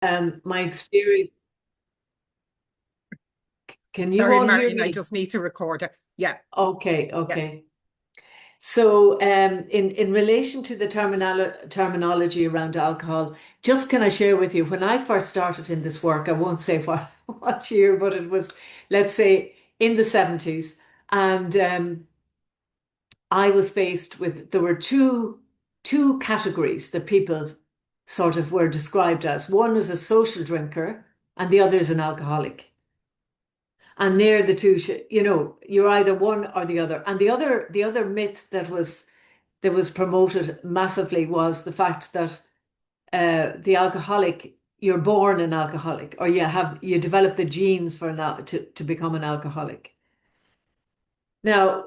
My experience, can you Sorry, all hear Martin, I me? just need to record it. Yeah, Okay, yeah. okay. So, in relation to the terminology around alcohol, just can I share with you, when I first started in this work, I won't say what, what year, but it was, let's say, in the 70s. And I was faced with, there were two categories that people sort of were described as. One was a social drinker, and the other is an alcoholic. And near the two, you're either one or the other. And the other myth that was promoted massively was the fact that the alcoholic, you're born an alcoholic, or you develop the genes for to become an alcoholic. Now,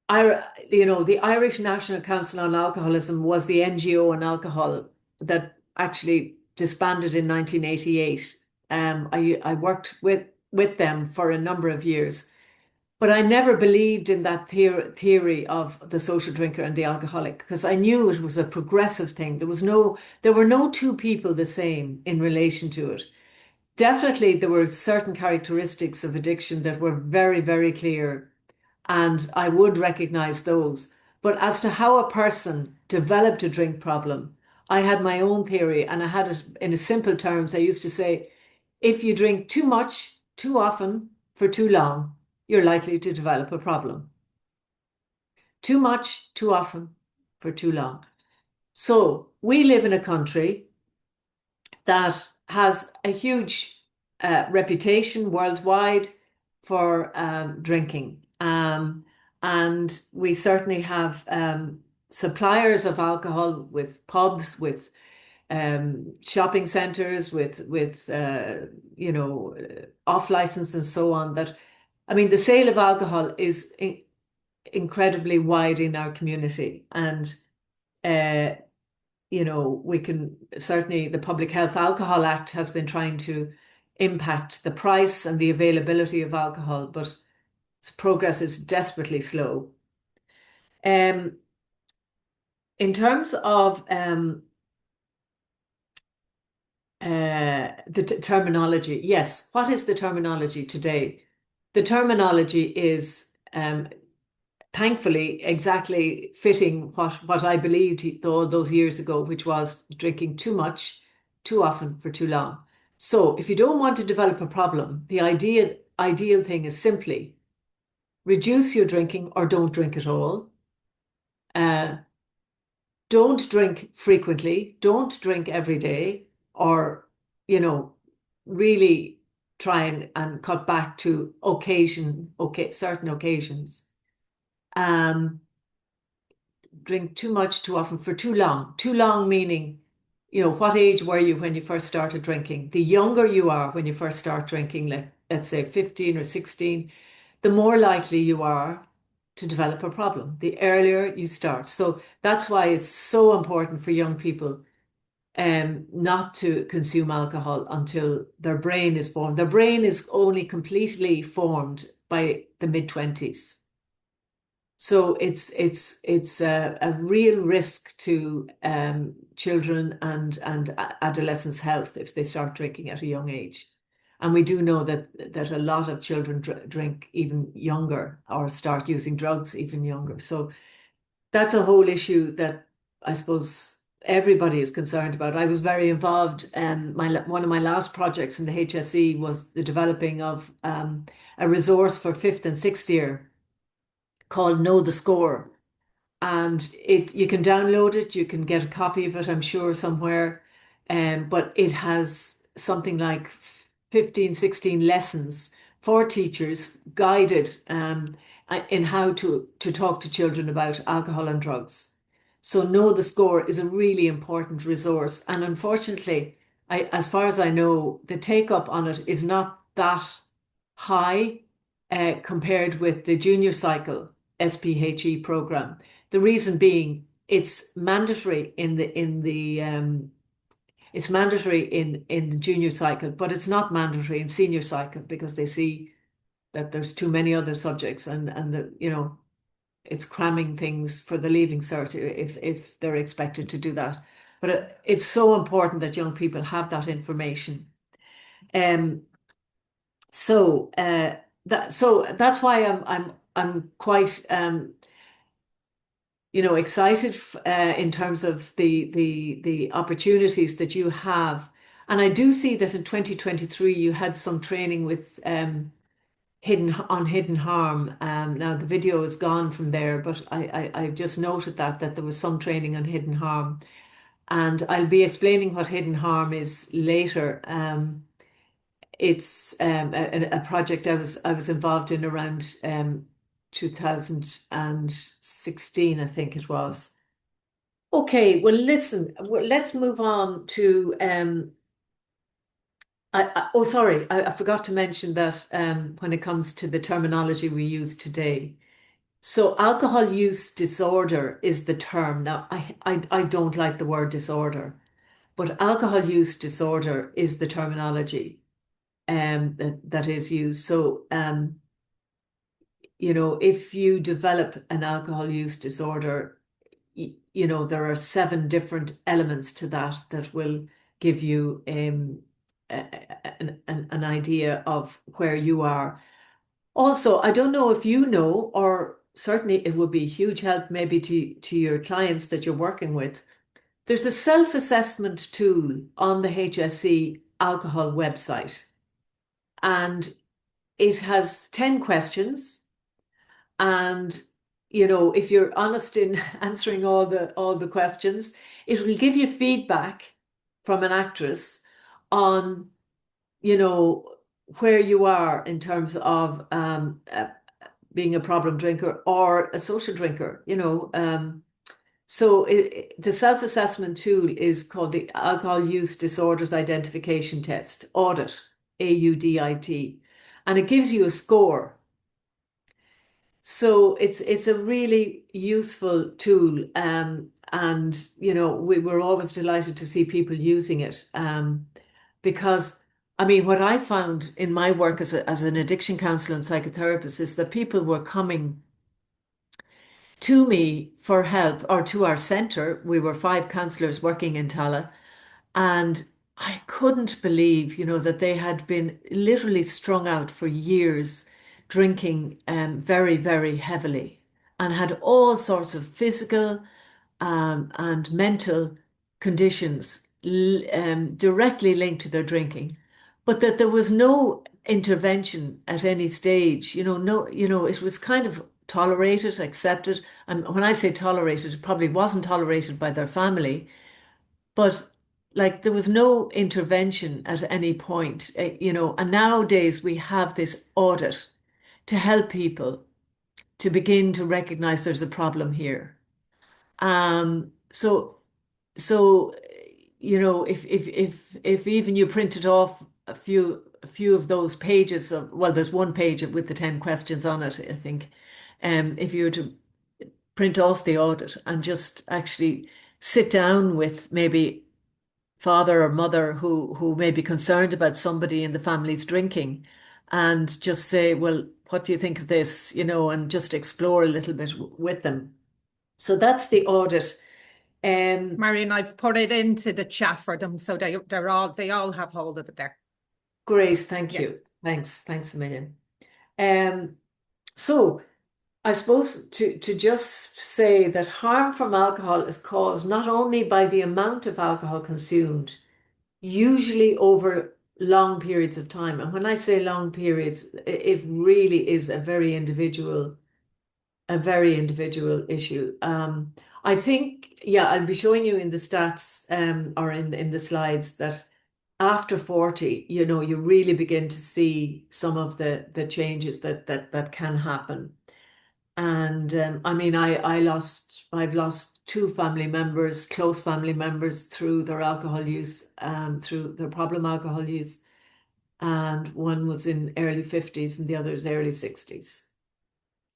the Irish National Council on Alcoholism was the NGO on alcohol that actually disbanded in 1988. I worked with them for a number of years. But I never believed in that theory of the social drinker and the alcoholic because I knew it was a progressive thing. There were no two people the same in relation to it. Definitely, there were certain characteristics of addiction that were very, very clear, and I would recognize those. But as to how a person developed a drink problem, I had my own theory, and I had it in a simple terms. I used to say, if you drink too much, too often, for too long, you're likely to develop a problem. Too much, too often, for too long. So we live in a country that has a huge reputation worldwide for drinking. And we certainly have suppliers of alcohol with pubs, with shopping centers, with off license and so on. That, I mean, the sale of alcohol is incredibly wide in our community, and uh, we can certainly, the Public Health Alcohol Act has been trying to impact the price and the availability of alcohol, but progress is desperately slow. Um, in terms of the terminology, yes, what is the terminology today? The terminology is thankfully exactly fitting what I believed all those years ago, which was drinking too much, too often, for too long. So if you don't want to develop a problem, the ideal thing is simply reduce your drinking or don't drink at all. Uh, don't drink frequently. Don't drink every day, or you know, really try and cut back to certain occasions. Um, Drink too much too often for too long. Too long meaning, what age were you when you first started drinking? The younger you are when you first start drinking, let's say 15 or 16, the more likely you are to develop a problem, the earlier you start. So that's why it's so important for young people not to consume alcohol until their brain is formed. Their brain is only completely formed by the mid-20s. So it's a real risk to children and adolescents' health if they start drinking at a young age. And we do know that a lot of children drink even younger or start using drugs even younger. So that's a whole issue that I suppose everybody is concerned about. I was very involved. One of my last projects in the HSE was the developing of a resource for fifth and sixth year called Know the Score. And you can download it, you can get a copy of it, I'm sure, somewhere. But it has something like 15, 16 lessons for teachers guided in how to talk to children about alcohol and drugs. So Know the Score is a really important resource. And unfortunately, as far as I know, the take up on it is not that high compared with the junior cycle SPHE program. The reason being it's mandatory in the junior cycle, but it's not mandatory in senior cycle because they see that there's too many other subjects, it's cramming things for the leaving cert if they're expected to do that. But it's so important that young people have that information. Um, so that's why I'm quite excited in terms of the opportunities that you have. And I do see that in 2023 you had some training with hidden harm. Now the video is gone from there, but I just noted that there was some training on hidden harm, and I'll be explaining what hidden harm is later. It's a project I was involved in around 2016, I think it was. Okay, well, listen, let's move on to oh, sorry, I forgot to mention that when it comes to the terminology we use today. So alcohol use disorder is the term. Now, I don't like the word disorder, but alcohol use disorder is the terminology that is used. So if you develop an alcohol use disorder, there are 7 different elements to that will give you an idea of where you are. Also, I don't know if you know, or certainly it would be a huge help maybe to your clients that you're working with. There's a self-assessment tool on the HSE alcohol website, and it has 10 questions. And if you're honest in answering all the questions, it will give you feedback from an actress on you know where you are in terms of being a problem drinker or a social drinker. So the self-assessment tool is called the Alcohol Use Disorders Identification Test, AUDIT, AUDIT, and it gives you a score. So it's a really useful tool, and we were always delighted to see people using it, because I mean, what I found in my work as an addiction counselor and psychotherapist is that people were coming to me for help, or to our centre. We were 5 counsellors working in Tala, and I couldn't believe, that they had been literally strung out for years, drinking very, very heavily, and had all sorts of physical and mental conditions directly linked to their drinking, but that there was no intervention at any stage. No, it was kind of tolerated, accepted. And when I say tolerated, it probably wasn't tolerated by their family, but like there was no intervention at any point, and nowadays we have this audit to help people to begin to recognize there's a problem here. So so if even you printed off a few of those pages of, well, there's one page with the 10 questions on it, I think. If you were to print off the audit and just actually sit down with maybe father or mother who may be concerned about somebody in the family's drinking, and just say, well, what do you think of this? And just explore a little bit with them. So that's the audit. Marion, I've put it into the chat for them, so they all have hold of it there. Great, thank Yeah. you. Thanks a million. So I suppose to just say that harm from alcohol is caused not only by the amount of alcohol consumed, usually over long periods of time. And when I say long periods, it really is a very individual issue. I think, yeah, I'll be showing you in the stats, or in the slides, that after 40, you really begin to see some of the changes that can happen. And I mean, I've lost 2 family members, close family members, through their alcohol use, through their problem alcohol use. And one was in early 50s and the other is early 60s.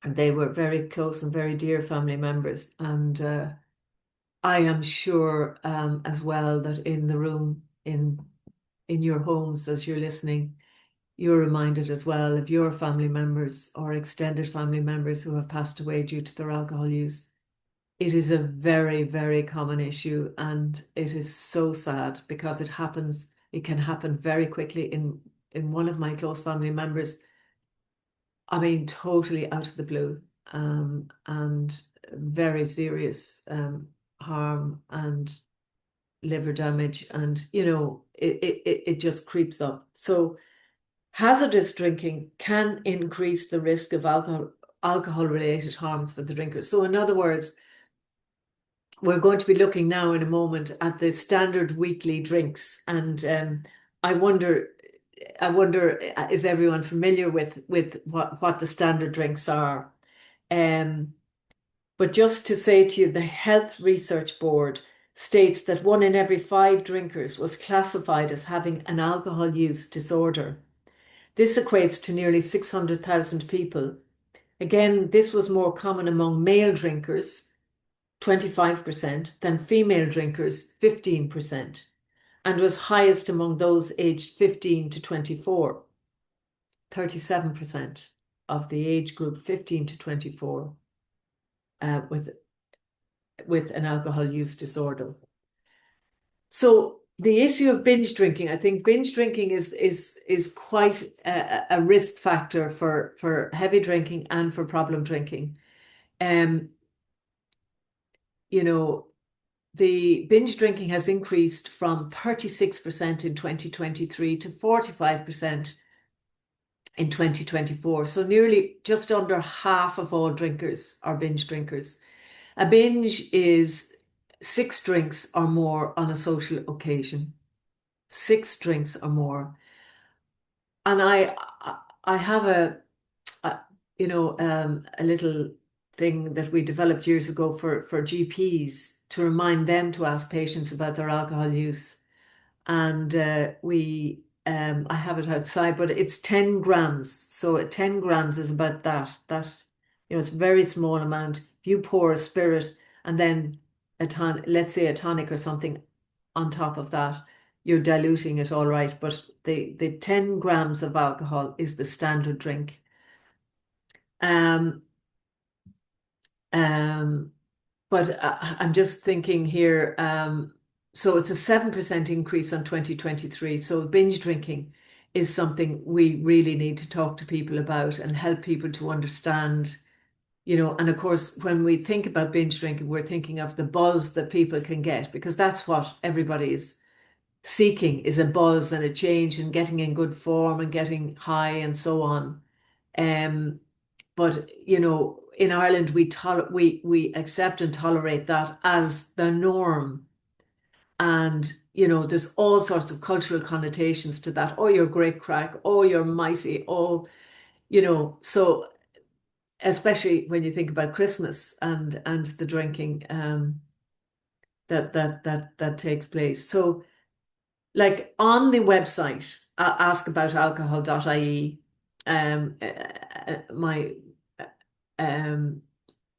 And they were very close and very dear family members. And I am sure, as well, that in the room, in your homes, as you're listening, you're reminded as well of your family members or extended family members who have passed away due to their alcohol use. it is a very, very common issue, and it is so sad because it can happen very quickly in one of my close family members. I mean, totally out of the blue, and very serious harm and liver damage, and it just creeps up. So hazardous drinking can increase the risk of alcohol related harms for the drinkers. So in other words, we're going to be looking now in a moment at the standard weekly drinks, and I wonder, is everyone familiar with what the standard drinks are? But just to say to you, the Health Research Board states that 1 in every 5 drinkers was classified as having an alcohol use disorder. This equates to nearly 600,000 people. Again, this was more common among male drinkers, 25%, than female drinkers, 15%, and was highest among those aged 15 to 24, 37% of the age group 15 to 24 with an alcohol use disorder. So the issue of binge drinking, I think binge drinking is quite a risk factor for heavy drinking and for problem drinking. The binge drinking has increased from 36% in 2023 to 45% in 2024. So nearly just under half of all drinkers are binge drinkers. A binge is 6 drinks or more on a social occasion. 6 drinks or more. And I have a little thing that we developed years ago for GPs to remind them to ask patients about their alcohol use. And I have it outside, but it's 10 grams. So 10 grams is about that. It's a very small amount. If you pour a spirit and then let's say a tonic or something on top of that, you're diluting it all right. But the 10 grams of alcohol is the standard drink. But I'm just thinking here, so it's a 7% increase on 2023. So binge drinking is something we really need to talk to people about and help people to understand, and of course, when we think about binge drinking, we're thinking of the buzz that people can get, because that's what everybody is seeking, is a buzz and a change and getting in good form and getting high and so on. But in Ireland, we accept and tolerate that as the norm. And, there's all sorts of cultural connotations to that. Oh, you're great crack. Oh, you're mighty. Oh, so especially when you think about Christmas and the drinking that takes place. So like on the website, askaboutalcohol.ie, my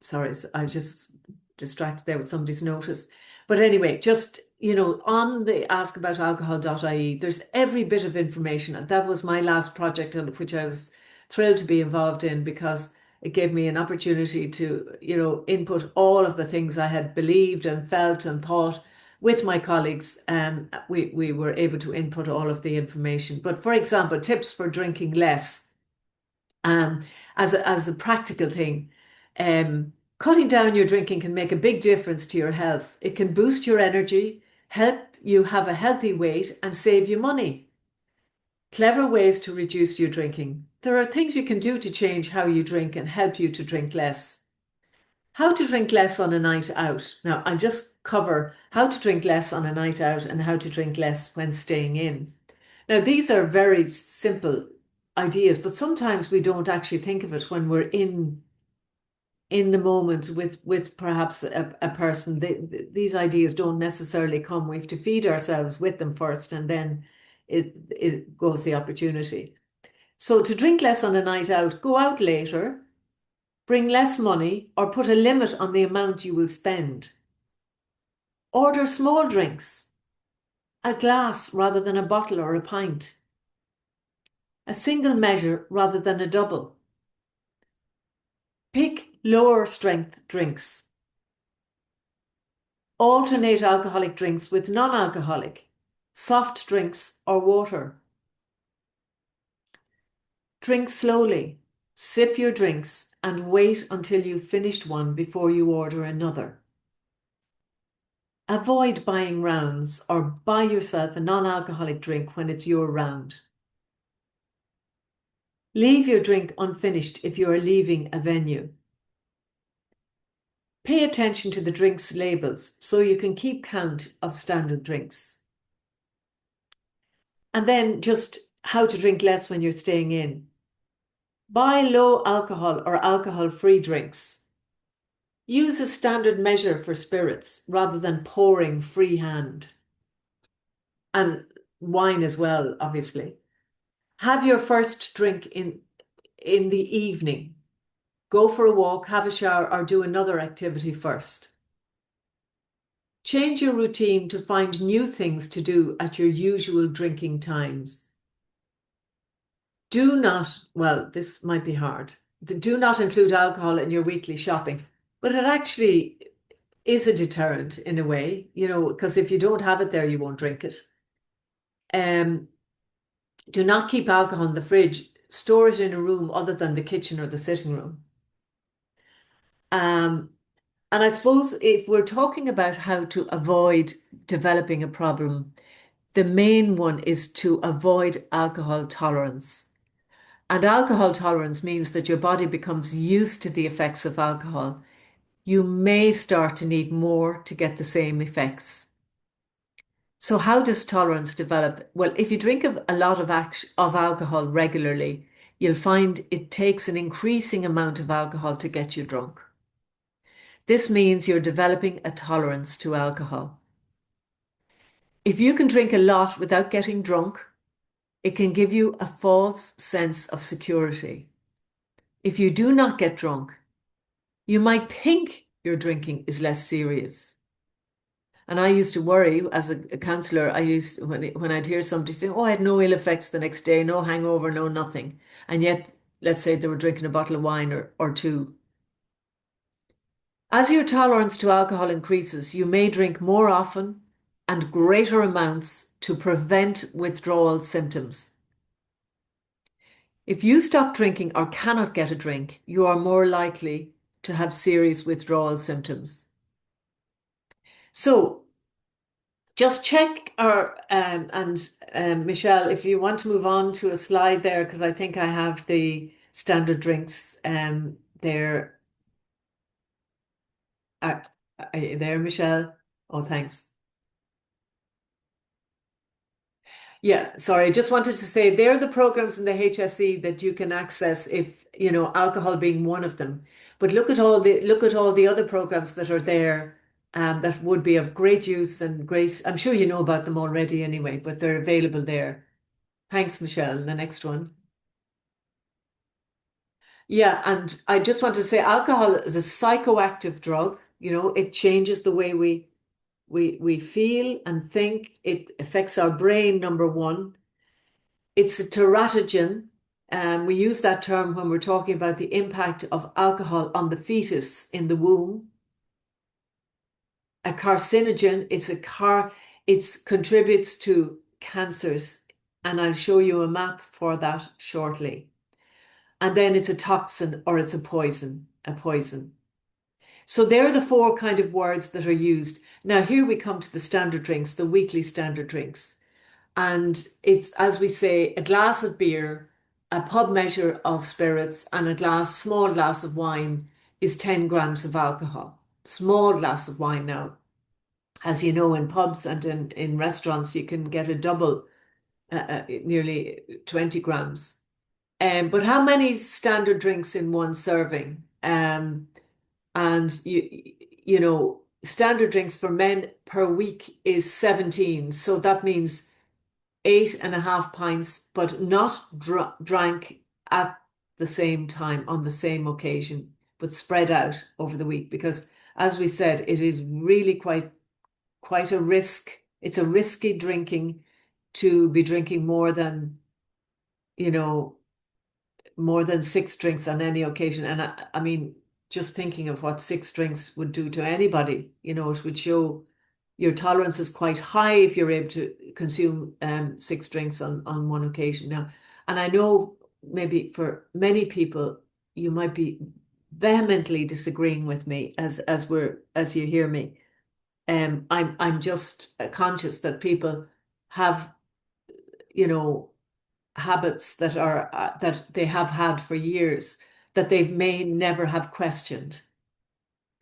sorry, I just distracted there with somebody's notice. But anyway, just, on the askaboutalcohol.ie, there's every bit of information. And that was my last project, which I was thrilled to be involved in, because it gave me an opportunity to, input all of the things I had believed and felt and thought with my colleagues. We were able to input all of the information. But for example, tips for drinking less. As a practical thing, cutting down your drinking can make a big difference to your health. It can boost your energy, help you have a healthy weight, and save you money. Clever ways to reduce your drinking. There are things you can do to change how you drink and help you to drink less. How to drink less on a night out. Now, I'll just cover how to drink less on a night out and how to drink less when staying in. Now, these are very simple ideas, but sometimes we don't actually think of it when we're in the moment with perhaps a person. These ideas don't necessarily come. We have to feed ourselves with them first, and then it goes the opportunity. So to drink less on a night out, go out later, bring less money, or put a limit on the amount you will spend. Order small drinks, a glass rather than a bottle or a pint. A single measure rather than a double. Pick lower strength drinks. Alternate alcoholic drinks with non-alcoholic, soft drinks or water. Drink slowly. Sip your drinks and wait until you've finished one before you order another. Avoid buying rounds or buy yourself a non-alcoholic drink when it's your round. Leave your drink unfinished if you are leaving a venue. Pay attention to the drinks labels so you can keep count of standard drinks. And then just how to drink less when you're staying in. Buy low alcohol or alcohol-free drinks. Use a standard measure for spirits rather than pouring freehand. And wine as well, obviously. Have your first drink in the evening. Go for a walk, have a shower, or do another activity first. Change your routine to find new things to do at your usual drinking times. Do not, well, this might be hard. Do not include alcohol in your weekly shopping, but it actually is a deterrent in a way, because if you don't have it there, you won't drink it. Do not keep alcohol in the fridge. Store it in a room other than the kitchen or the sitting room. And I suppose if we're talking about how to avoid developing a problem, the main one is to avoid alcohol tolerance. And alcohol tolerance means that your body becomes used to the effects of alcohol. You may start to need more to get the same effects. So how does tolerance develop? Well, if you drink a lot of alcohol regularly, you'll find it takes an increasing amount of alcohol to get you drunk. This means you're developing a tolerance to alcohol. If you can drink a lot without getting drunk, it can give you a false sense of security. If you do not get drunk, you might think your drinking is less serious. And I used to worry as a counsellor, when I'd hear somebody say, oh, I had no ill effects the next day, no hangover, no nothing. And yet, let's say they were drinking a bottle of wine or two. As your tolerance to alcohol increases, you may drink more often and greater amounts to prevent withdrawal symptoms. If you stop drinking or cannot get a drink, you are more likely to have serious withdrawal symptoms. So just check Michelle, if you want to move on to a slide there, because I think I have the standard drinks there. Are you there, Michelle? Oh, thanks. Yeah, sorry. I just wanted to say they're the programs in the HSE that you can access if, alcohol being one of them. But look at all the other programs that are there that would be of great use and great. I'm sure you know about them already anyway, but they're available there. Thanks, Michelle. The next one. Yeah, and I just want to say alcohol is a psychoactive drug. It changes the way we feel and think. It affects our brain, number one. It's a teratogen. We use that term when we're talking about the impact of alcohol on the fetus in the womb. A carcinogen, it contributes to cancers, and I'll show you a map for that shortly. And then it's a toxin or it's a poison. So they're the four kind of words that are used. Now here we come to the standard drinks, the weekly standard drinks. And it's, as we say, a glass of beer, a pub measure of spirits, and small glass of wine is 10 grams of alcohol. Small glass of wine now. As you know, in pubs and in restaurants, you can get a double, nearly 20 grams. But how many standard drinks in one serving? And standard drinks for men per week is 17. So that means 8.5 pints, but not drank at the same time on the same occasion, but spread out over the week. Because as we said, it is really quite a risk. It's a risky drinking to be drinking more than 6 drinks on any occasion. And I mean, just thinking of what 6 drinks would do to anybody, it would show your tolerance is quite high if you're able to consume 6 drinks on one occasion. Now, and I know maybe for many people you might be vehemently disagreeing with me as you hear me. I'm just conscious that people have, you know, habits that are that they have had for years that they may never have questioned,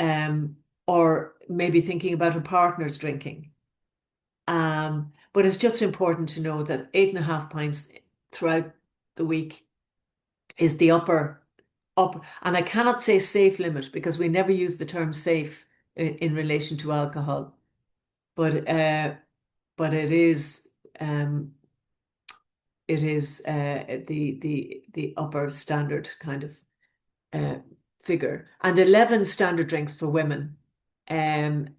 um, or maybe thinking about a partner's drinking. But it's just important to know that 8.5 pints throughout the week is the upper, and I cannot say safe limit because we never use the term safe in relation to alcohol, but it is the upper standard kind of figure, and 11 standard drinks for women. And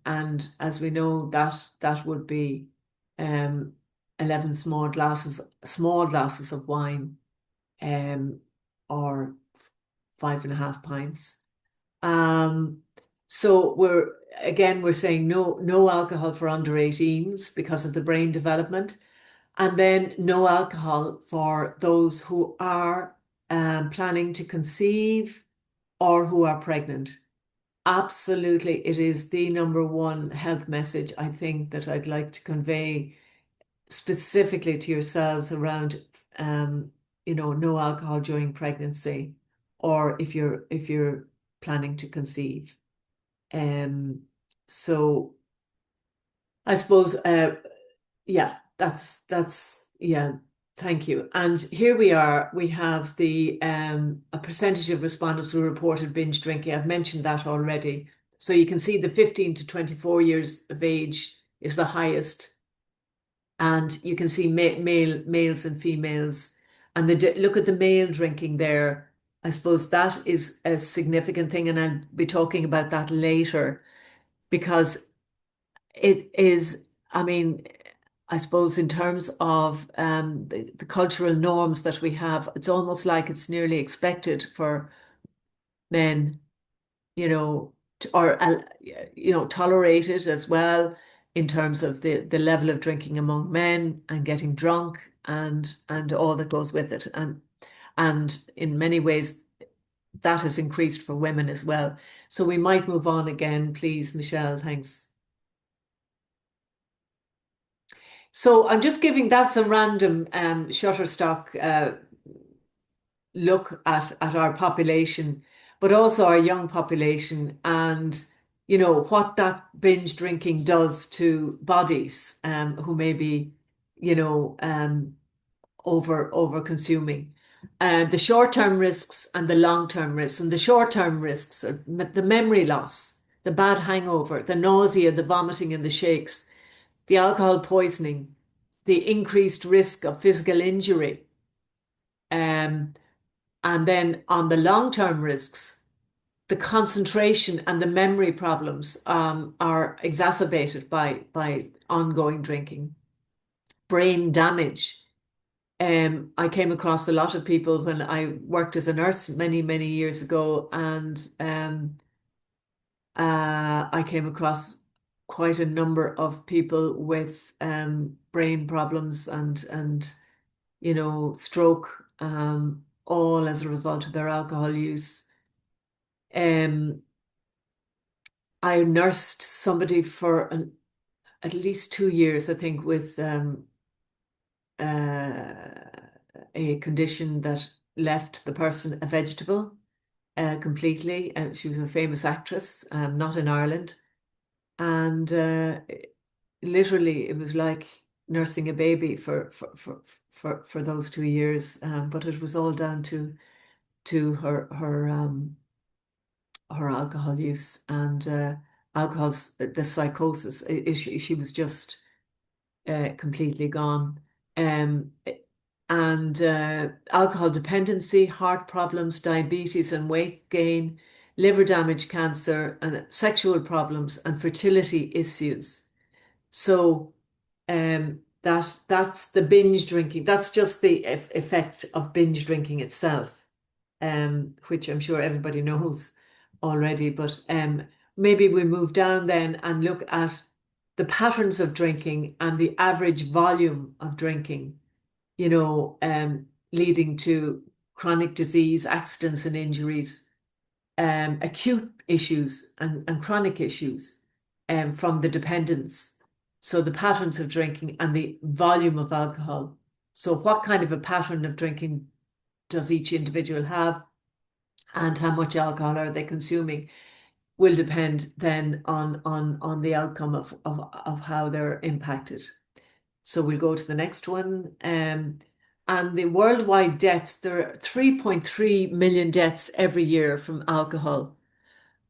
as we know, that would be 11 small glasses of wine, or 5.5 pints. So we're saying no alcohol for under 18s because of the brain development, and then no alcohol for those who are planning to conceive or who are pregnant. Absolutely, it is the number one health message I think that I'd like to convey specifically to yourselves around, no alcohol during pregnancy, or if you're planning to conceive. So I suppose, yeah, yeah. Thank you. And here we are. We have a percentage of respondents who reported binge drinking. I've mentioned that already. So you can see the 15 to 24 years of age is the highest, and you can see males and females. And look at the male drinking there. I suppose that is a significant thing, and I'll be talking about that later because it is, I mean, I suppose in terms of the cultural norms that we have, it's almost like it's nearly expected for men, or tolerated as well in terms of the level of drinking among men and getting drunk and all that goes with it. And in many ways, that has increased for women as well. So we might move on again, please, Michelle. Thanks. So I'm just giving that's a random Shutterstock look at our population, but also our young population, and what that binge drinking does to bodies who may be, over consuming. The short-term risks and the long-term risks. And the short-term risks are the memory loss, the bad hangover, the nausea, the vomiting and the shakes, the alcohol poisoning, the increased risk of physical injury. And then on the long-term risks, the concentration and the memory problems are exacerbated by ongoing drinking. Brain damage. I came across a lot of people when I worked as a nurse many, many years ago, and I came across quite a number of people with brain problems and stroke, all as a result of their alcohol use. I nursed somebody for at least 2 years, I think, with a condition that left the person a vegetable completely. She was a famous actress, not in Ireland. And literally, it was like nursing a baby for those 2 years. But it was all down to her alcohol use and alcohol's the psychosis. She was just completely gone. Um, and alcohol dependency, heart problems, diabetes and weight gain, liver damage, cancer, and sexual problems and fertility issues. So that's the binge drinking. That's just the effect of binge drinking itself, which I'm sure everybody knows already. But maybe we'll move down then and look at the patterns of drinking and the average volume of drinking, you know, leading to chronic disease, accidents and injuries, acute issues and chronic issues from the dependence. So the patterns of drinking and the volume of alcohol. So what kind of a pattern of drinking does each individual have, and how much alcohol are they consuming will depend then on the outcome of how they're impacted. So we'll go to the next one. And the worldwide deaths, there are 3.3 million deaths every year from alcohol.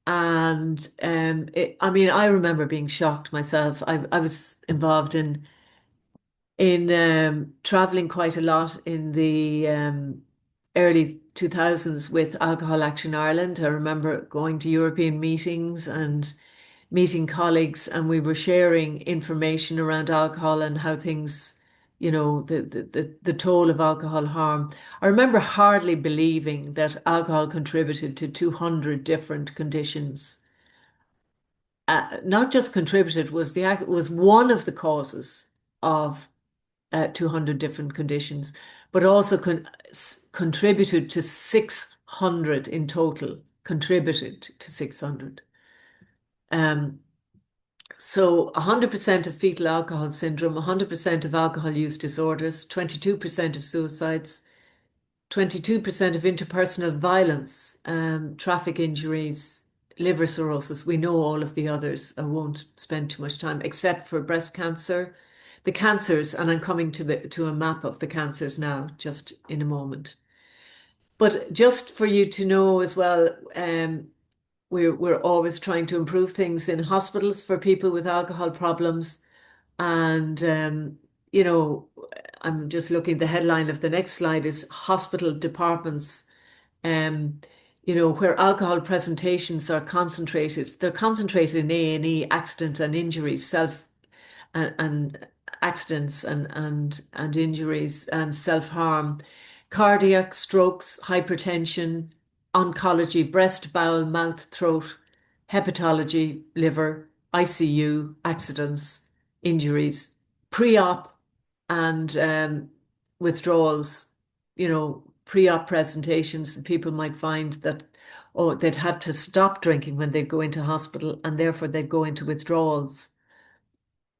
And I mean, I remember being shocked myself. I was involved in traveling quite a lot in the early 2000s with Alcohol Action Ireland. I remember going to European meetings and meeting colleagues, and we were sharing information around alcohol and how things, you know, the toll of alcohol harm. I remember hardly believing that alcohol contributed to 200 different conditions. Not just contributed, was one of the causes of 200 different conditions, but also contributed to 600 in total, contributed to 600. So 100% of fetal alcohol syndrome, 100% of alcohol use disorders, 22% of suicides, 22% of interpersonal violence, traffic injuries, liver cirrhosis. We know all of the others. I won't spend too much time, except for breast cancer. The cancers, and I'm coming to a map of the cancers now, just in a moment. But just for you to know as well, we're always trying to improve things in hospitals for people with alcohol problems. And you know, I'm just looking, the headline of the next slide is hospital departments, um, you know, where alcohol presentations are concentrated. They're concentrated in A&E, accident and injuries, and accidents and injuries and self-harm, cardiac, strokes, hypertension, oncology, breast, bowel, mouth, throat, hepatology, liver, ICU, accidents, injuries, pre-op and withdrawals, you know, pre-op presentations. People might find that, oh, they'd have to stop drinking when they go into hospital, and therefore they'd go into withdrawals.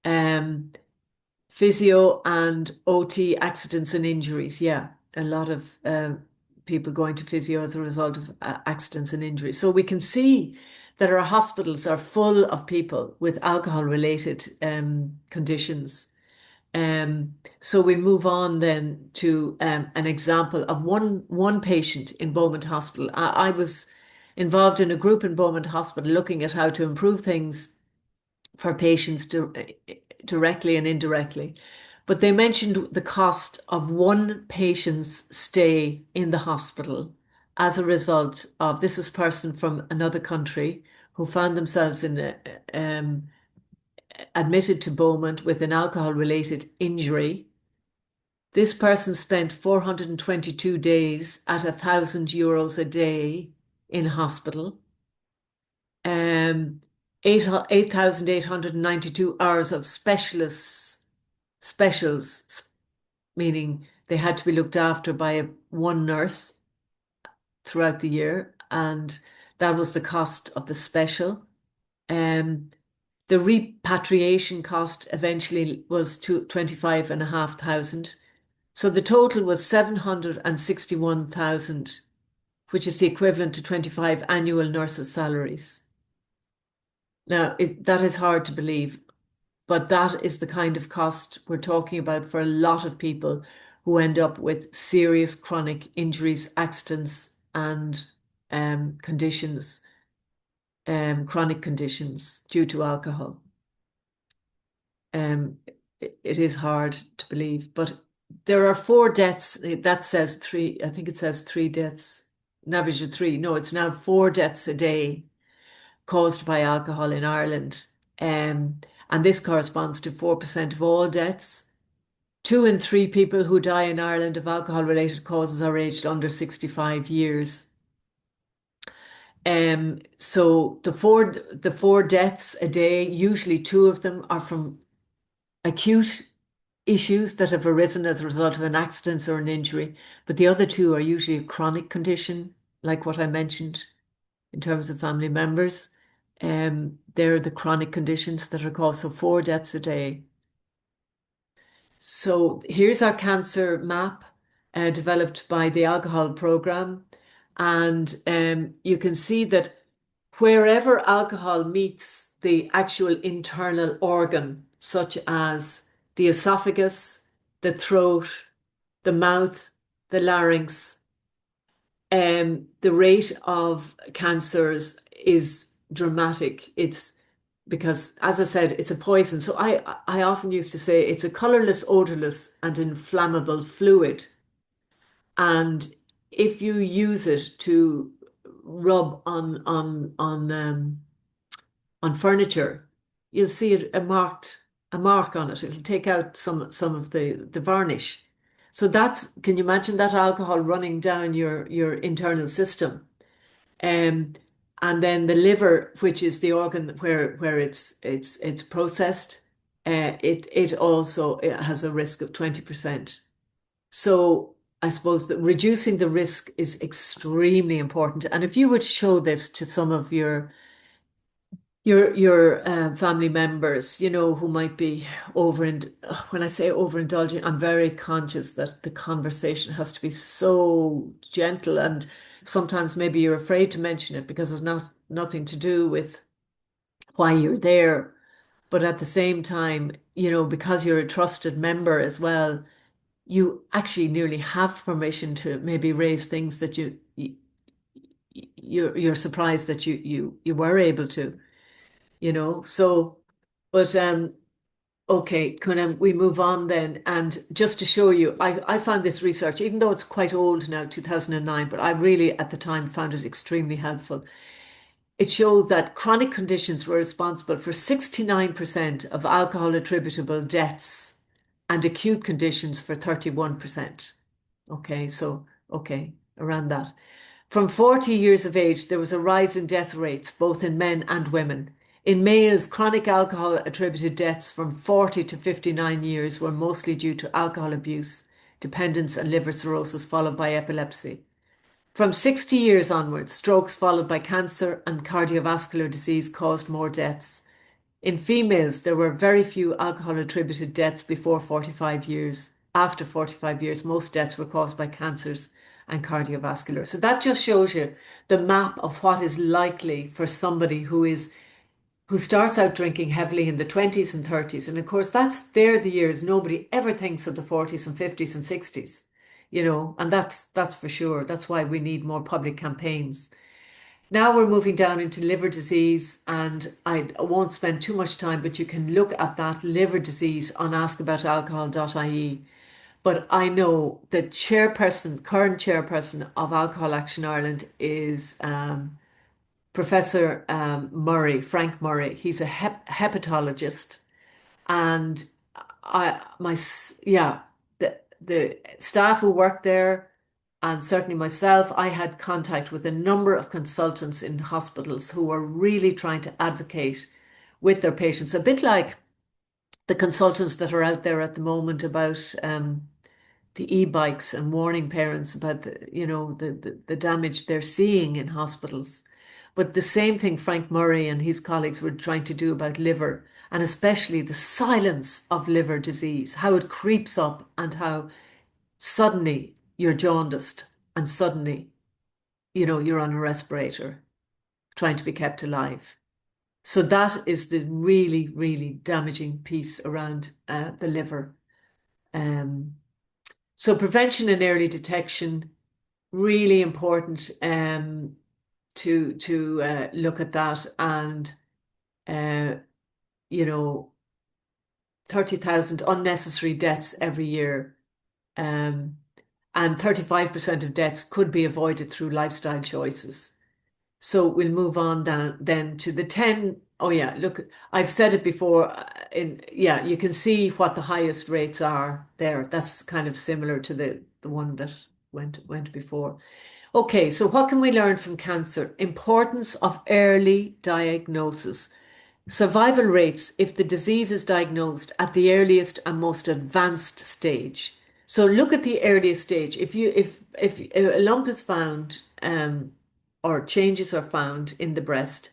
Um, Physio and OT accidents and injuries. Yeah, a lot of people going to physio as a result of accidents and injuries. So we can see that our hospitals are full of people with alcohol-related conditions. So we move on then to an example of one patient in Beaumont Hospital. I was involved in a group in Beaumont Hospital looking at how to improve things for patients directly and indirectly. But they mentioned the cost of one patient's stay in the hospital as a result of this is a person from another country who found themselves admitted to Beaumont with an alcohol-related injury. This person spent 422 days at €1,000 a day in hospital. 8,892 hours of specials, meaning they had to be looked after by one nurse throughout the year, and that was the cost of the special. The repatriation cost eventually was 25,500. So the total was 761,000, which is the equivalent to 25 annual nurses' salaries. Now, that is hard to believe, but that is the kind of cost we're talking about for a lot of people who end up with serious chronic injuries, accidents, and conditions, chronic conditions due to alcohol. It is hard to believe, but there are 4 deaths. That says 3. I think it says 3 deaths, an average of 3. No, it's now 4 deaths a day caused by alcohol in Ireland. And this corresponds to 4% of all deaths. 2 in 3 people who die in Ireland of alcohol-related causes are aged under 65 years. So the four deaths a day, usually two of them are from acute issues that have arisen as a result of an accident or an injury, but the other two are usually a chronic condition, like what I mentioned in terms of family members. They're the chronic conditions that are caused, so four deaths a day. So here's our cancer map developed by the alcohol program. And you can see that wherever alcohol meets the actual internal organ, such as the esophagus, the throat, the mouth, the larynx, the rate of cancers is dramatic. It's because, as I said, it's a poison. So I often used to say it's a colorless, odorless, and inflammable fluid. And if you use it to rub on furniture, you'll see a mark on it. It'll take out some of the varnish. So can you imagine that alcohol running down your internal system? Um, and then the liver, which is the organ where it's processed, it also it has a risk of 20%. So I suppose that reducing the risk is extremely important. And if you would show this to some of your family members, who might be when I say overindulging, I'm very conscious that the conversation has to be so gentle, and sometimes maybe you're afraid to mention it because it's nothing to do with why you're there. But at the same time, because you're a trusted member as well, you actually nearly have permission to maybe raise things that you're surprised that you were able to. So, but okay, can we move on then? And just to show you, I found this research, even though it's quite old now, 2009, but I really at the time found it extremely helpful. It showed that chronic conditions were responsible for 69% of alcohol attributable deaths and acute conditions for 31%. Okay, so okay, around that. From 40 years of age, there was a rise in death rates, both in men and women. In males, chronic alcohol attributed deaths from 40 to 59 years were mostly due to alcohol abuse, dependence, and liver cirrhosis, followed by epilepsy. From 60 years onwards, strokes followed by cancer and cardiovascular disease caused more deaths. In females, there were very few alcohol attributed deaths before 45 years. After 45 years, most deaths were caused by cancers and cardiovascular. So that just shows you the map of what is likely for somebody who starts out drinking heavily in the 20s and 30s. And of course, they're the years nobody ever thinks of the 40s and 50s and 60s, and that's for sure. That's why we need more public campaigns. Now we're moving down into liver disease, and I won't spend too much time, but you can look at that liver disease on askaboutalcohol.ie. But I know the current chairperson of Alcohol Action Ireland is Professor Frank Murray. He's a hepatologist, and yeah, the staff who work there, and certainly myself, I had contact with a number of consultants in hospitals who were really trying to advocate with their patients, a bit like the consultants that are out there at the moment about the e-bikes and warning parents about the damage they're seeing in hospitals. But the same thing Frank Murray and his colleagues were trying to do about liver, and especially the silence of liver disease, how it creeps up and how suddenly you're jaundiced and suddenly, you're on a respirator trying to be kept alive. So that is the really, really damaging piece around the liver. So prevention and early detection, really important to look at that. And you know 30,000 unnecessary deaths every year, and 35% of deaths could be avoided through lifestyle choices. So we'll move on down then to the 10. Oh yeah, look, I've said it before. Yeah, you can see what the highest rates are there. That's kind of similar to the one that went before. Okay, so what can we learn from cancer? Importance of early diagnosis. Survival rates if the disease is diagnosed at the earliest and most advanced stage. So look at the earliest stage. If a lump is found or changes are found in the breast,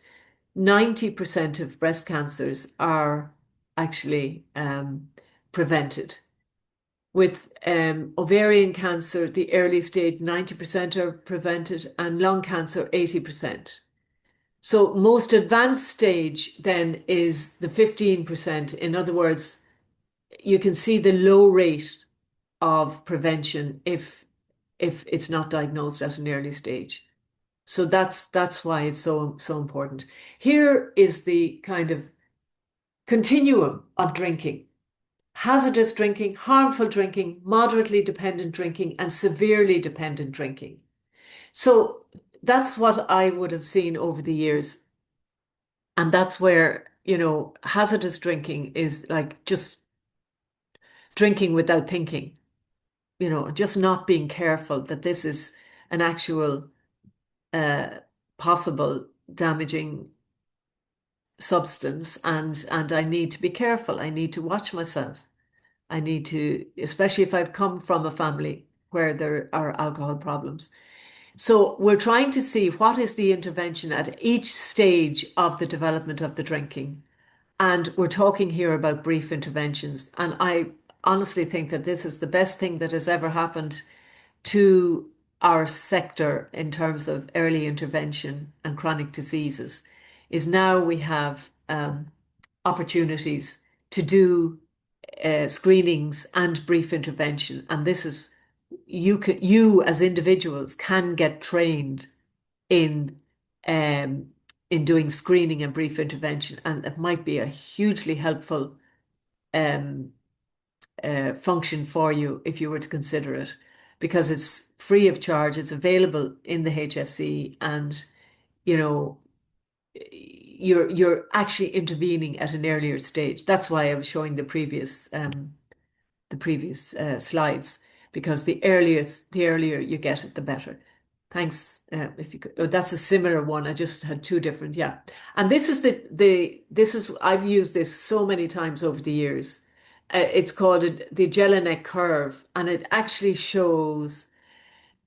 90% of breast cancers are actually prevented. With ovarian cancer, the early stage, 90% are prevented, and lung cancer, 80%. So most advanced stage then is the 15%. In other words, you can see the low rate of prevention if it's not diagnosed at an early stage. So that's why it's so important. Here is the kind of continuum of drinking. Hazardous drinking, harmful drinking, moderately dependent drinking, and severely dependent drinking. So that's what I would have seen over the years. And that's where, hazardous drinking is like just drinking without thinking, just not being careful that this is an actual possible damaging substance and I need to be careful. I need to watch myself. I need to, especially if I've come from a family where there are alcohol problems. So we're trying to see what is the intervention at each stage of the development of the drinking. And we're talking here about brief interventions. And I honestly think that this is the best thing that has ever happened to our sector in terms of early intervention and chronic diseases, is now we have opportunities to do screenings and brief intervention. And this is, you as individuals can get trained in um, in doing screening and brief intervention, and it might be a hugely helpful um, function for you if you were to consider it, because it's free of charge. It's available in the HSE, and you know you're actually intervening at an earlier stage. That's why I was showing the previous slides, because the earlier you get it, the better. Thanks. If you could, oh, that's a similar one. I just had two different, yeah. And this is this is, I've used this so many times over the years. It's called the Jelinek curve, and it actually shows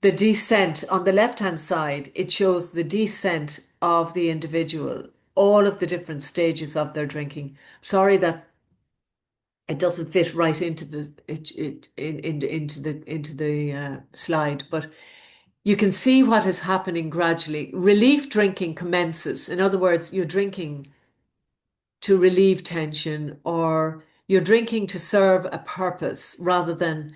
the descent on the left-hand side. It shows the descent of the individual, all of the different stages of their drinking. Sorry that it doesn't fit right into the slide, but you can see what is happening gradually. Relief drinking commences. In other words, you're drinking to relieve tension, or you're drinking to serve a purpose rather than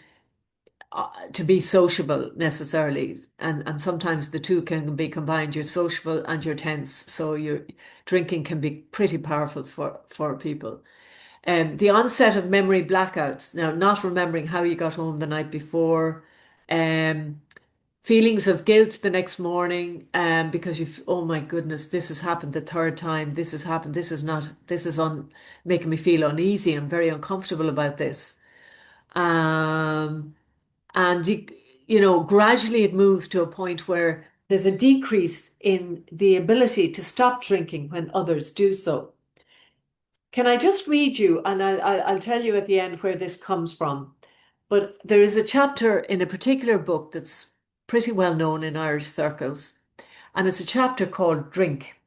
to be sociable necessarily. And sometimes the two can be combined. You're sociable and you're tense. So your drinking can be pretty powerful for people. The onset of memory blackouts. Now, not remembering how you got home the night before. Feelings of guilt the next morning, because oh my goodness, this has happened the third time. This has happened. This is making me feel uneasy. I'm very uncomfortable about this. And gradually it moves to a point where there's a decrease in the ability to stop drinking when others do so. Can I just read you, and I'll tell you at the end where this comes from. But there is a chapter in a particular book that's pretty well known in Irish circles, and it's a chapter called Drink.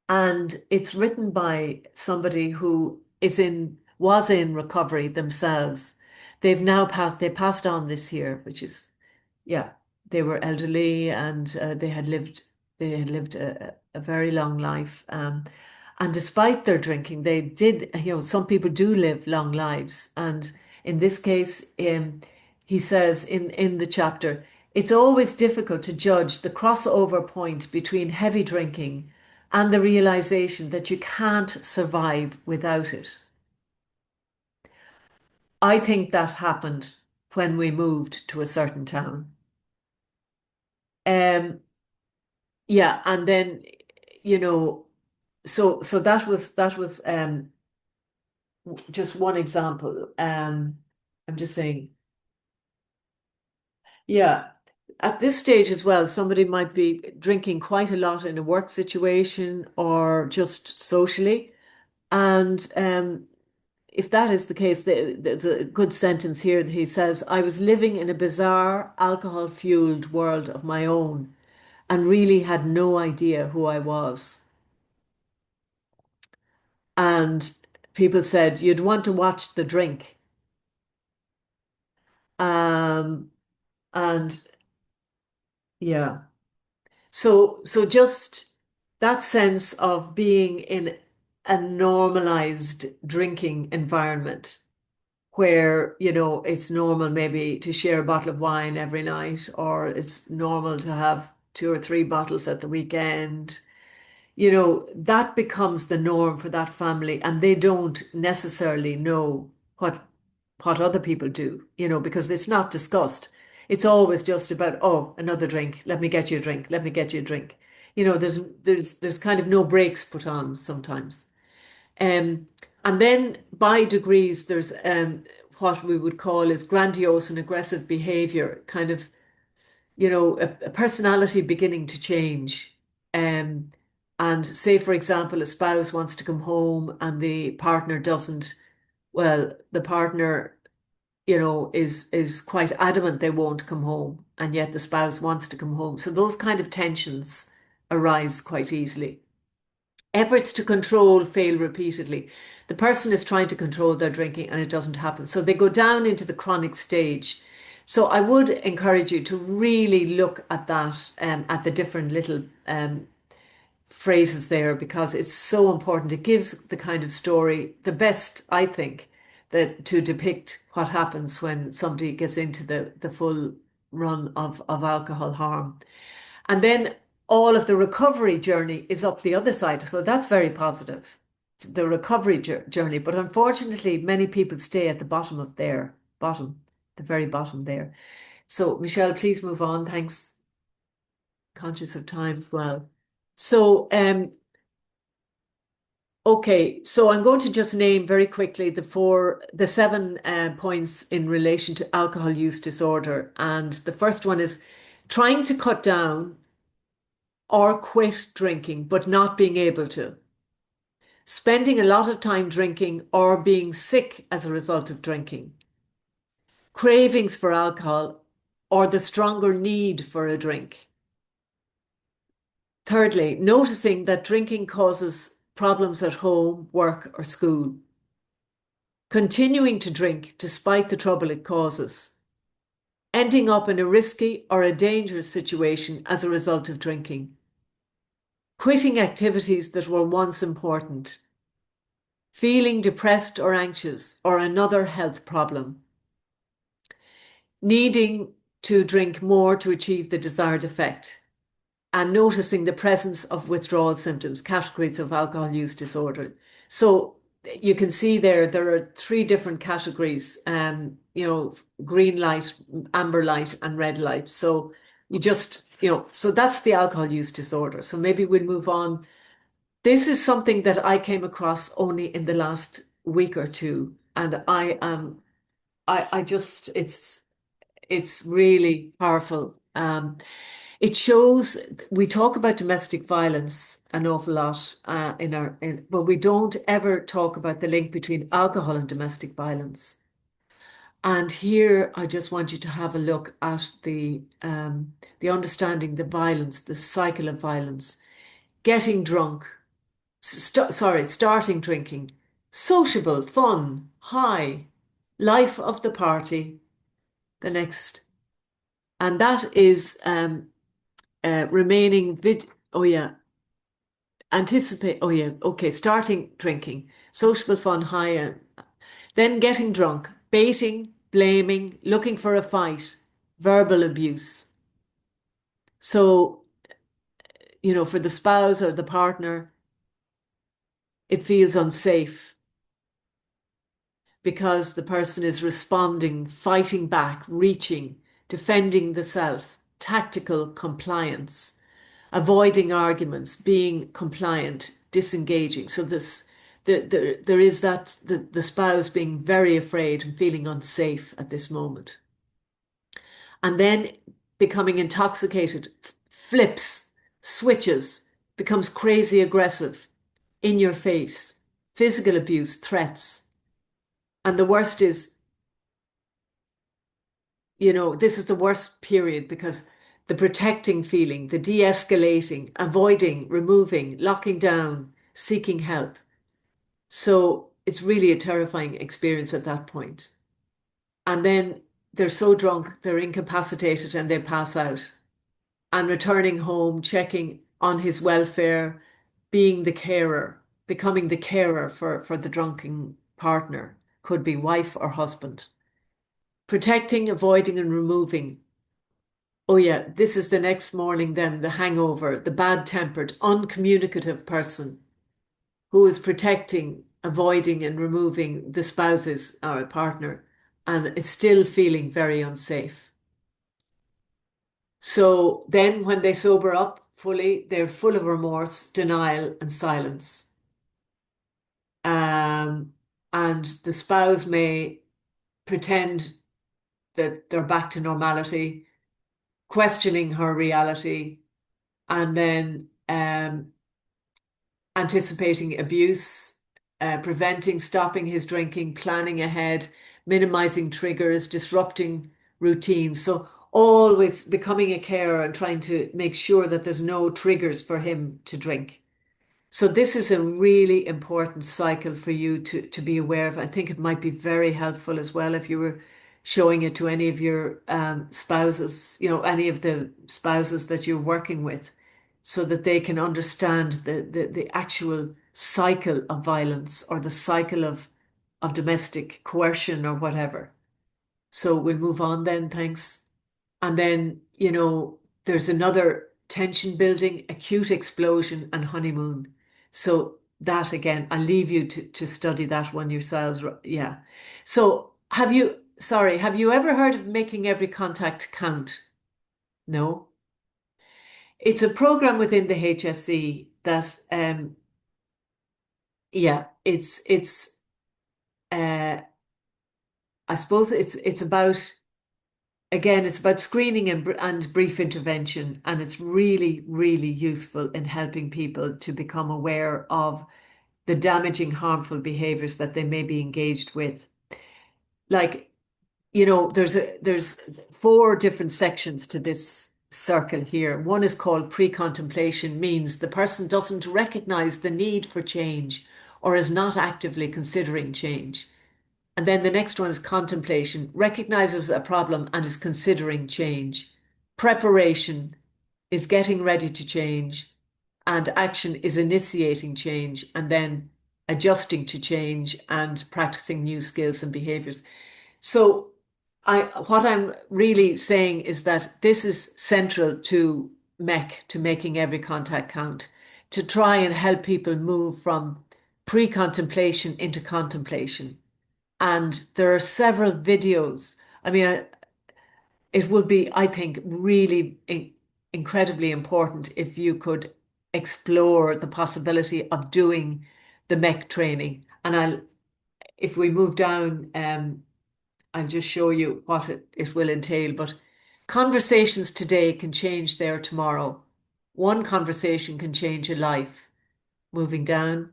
And it's written by somebody who was in recovery themselves. They passed on this year, which is, yeah, they were elderly, and they had lived a very long life. And despite their drinking, they did, some people do live long lives. And in this case, he says in the chapter, it's always difficult to judge the crossover point between heavy drinking and the realization that you can't survive without it. I think that happened when we moved to a certain town. Yeah, and then, so that was just one example. I'm just saying, Yeah. At this stage as well, somebody might be drinking quite a lot in a work situation or just socially. And if that is the case, there's a good sentence here that he says, I was living in a bizarre alcohol-fueled world of my own and really had no idea who I was. And people said, you'd want to watch the drink. Um, and yeah. So just that sense of being in a normalized drinking environment where, it's normal maybe to share a bottle of wine every night, or it's normal to have two or three bottles at the weekend. That becomes the norm for that family, and they don't necessarily know what other people do, because it's not discussed. It's always just about, oh, another drink. Let me get you a drink. Let me get you a drink. There's kind of no brakes put on sometimes. Um, and then by degrees, there's what we would call is grandiose and aggressive behavior, kind of, a personality beginning to change. Um, and say, for example, a spouse wants to come home and the partner doesn't. Well, the partner, is quite adamant they won't come home, and yet the spouse wants to come home. So those kind of tensions arise quite easily. Efforts to control fail repeatedly. The person is trying to control their drinking and it doesn't happen. So they go down into the chronic stage. So I would encourage you to really look at that, at the different little phrases there, because it's so important. It gives the kind of story, the best, I think, that to depict what happens when somebody gets into the full run of alcohol harm. And then all of the recovery journey is up the other side. So that's very positive, the recovery journey. But unfortunately, many people stay at the bottom of their bottom, the very bottom there. So, Michelle, please move on. Thanks. Conscious of time as well. So, okay, so I'm going to just name very quickly the seven points in relation to alcohol use disorder. And the first one is trying to cut down or quit drinking, but not being able to. Spending a lot of time drinking or being sick as a result of drinking. Cravings for alcohol or the stronger need for a drink. Thirdly, noticing that drinking causes problems at home, work, or school. Continuing to drink despite the trouble it causes. Ending up in a risky or a dangerous situation as a result of drinking. Quitting activities that were once important. Feeling depressed or anxious or another health problem. Needing to drink more to achieve the desired effect. And noticing the presence of withdrawal symptoms, categories of alcohol use disorder. So you can see there are three different categories, green light, amber light, and red light. So so that's the alcohol use disorder. So maybe we'll move on. This is something that I came across only in the last week or two, and I just, it's really powerful. It shows we talk about domestic violence an awful lot but we don't ever talk about the link between alcohol and domestic violence. And here, I just want you to have a look at the understanding the violence, the cycle of violence, getting drunk, starting drinking, sociable, fun, high, life of the party, the next, and that is remaining oh yeah, anticipate. Oh yeah, okay. Starting drinking, sociable, fun, high, then getting drunk, baiting, blaming, looking for a fight, verbal abuse. So, for the spouse or the partner, it feels unsafe because the person is responding, fighting back, reaching, defending the self, tactical compliance, avoiding arguments, being compliant, disengaging. So there is that the spouse being very afraid and feeling unsafe at this moment. and then becoming intoxicated, flips, switches, becomes crazy aggressive, in your face, physical abuse, threats. And the worst is, this is the worst period because the protecting feeling, the de escalating, avoiding, removing, locking down, seeking help. So it's really a terrifying experience at that point. And then they're so drunk, they're incapacitated, and they pass out. And returning home, checking on his welfare, being the carer, becoming the carer for the drunken partner, could be wife or husband. Protecting, avoiding, and removing. Oh, yeah, this is the next morning, then the hangover, the bad tempered, uncommunicative person who is protecting, avoiding, and removing the spouses or a partner and is still feeling very unsafe. So then when they sober up fully, they're full of remorse, denial, and silence. And the spouse may pretend that they're back to normality, questioning her reality, and then anticipating abuse, preventing, stopping his drinking, planning ahead, minimizing triggers, disrupting routines. So always becoming a carer and trying to make sure that there's no triggers for him to drink. So this is a really important cycle for you to be aware of. I think it might be very helpful as well if you were showing it to any of your spouses, any of the spouses that you're working with, so that they can understand the actual cycle of violence or the cycle of domestic coercion or whatever. So we'll move on then, thanks. And then, there's another tension building, acute explosion, and honeymoon. So that again, I'll leave you to study that one yourselves. Yeah. So have you ever heard of making every contact count? No? It's a program within the HSE that, yeah, uh, I suppose it's about, again, it's about screening and brief intervention, and it's really, really useful in helping people to become aware of the damaging, harmful behaviors that they may be engaged with. Like, there's four different sections to this circle here. One is called pre-contemplation, means the person doesn't recognize the need for change or is not actively considering change. And then the next one is contemplation, recognizes a problem and is considering change. Preparation is getting ready to change, and action is initiating change and then adjusting to change and practicing new skills and behaviors. So what I'm really saying is that this is central to MEC, to making every contact count, to try and help people move from pre-contemplation into contemplation. And there are several videos. I mean, it would be, I think, really incredibly important if you could explore the possibility of doing the MEC training. And if we move down, I'll just show you what it will entail. But conversations today can change their tomorrow. One conversation can change a life. Moving down.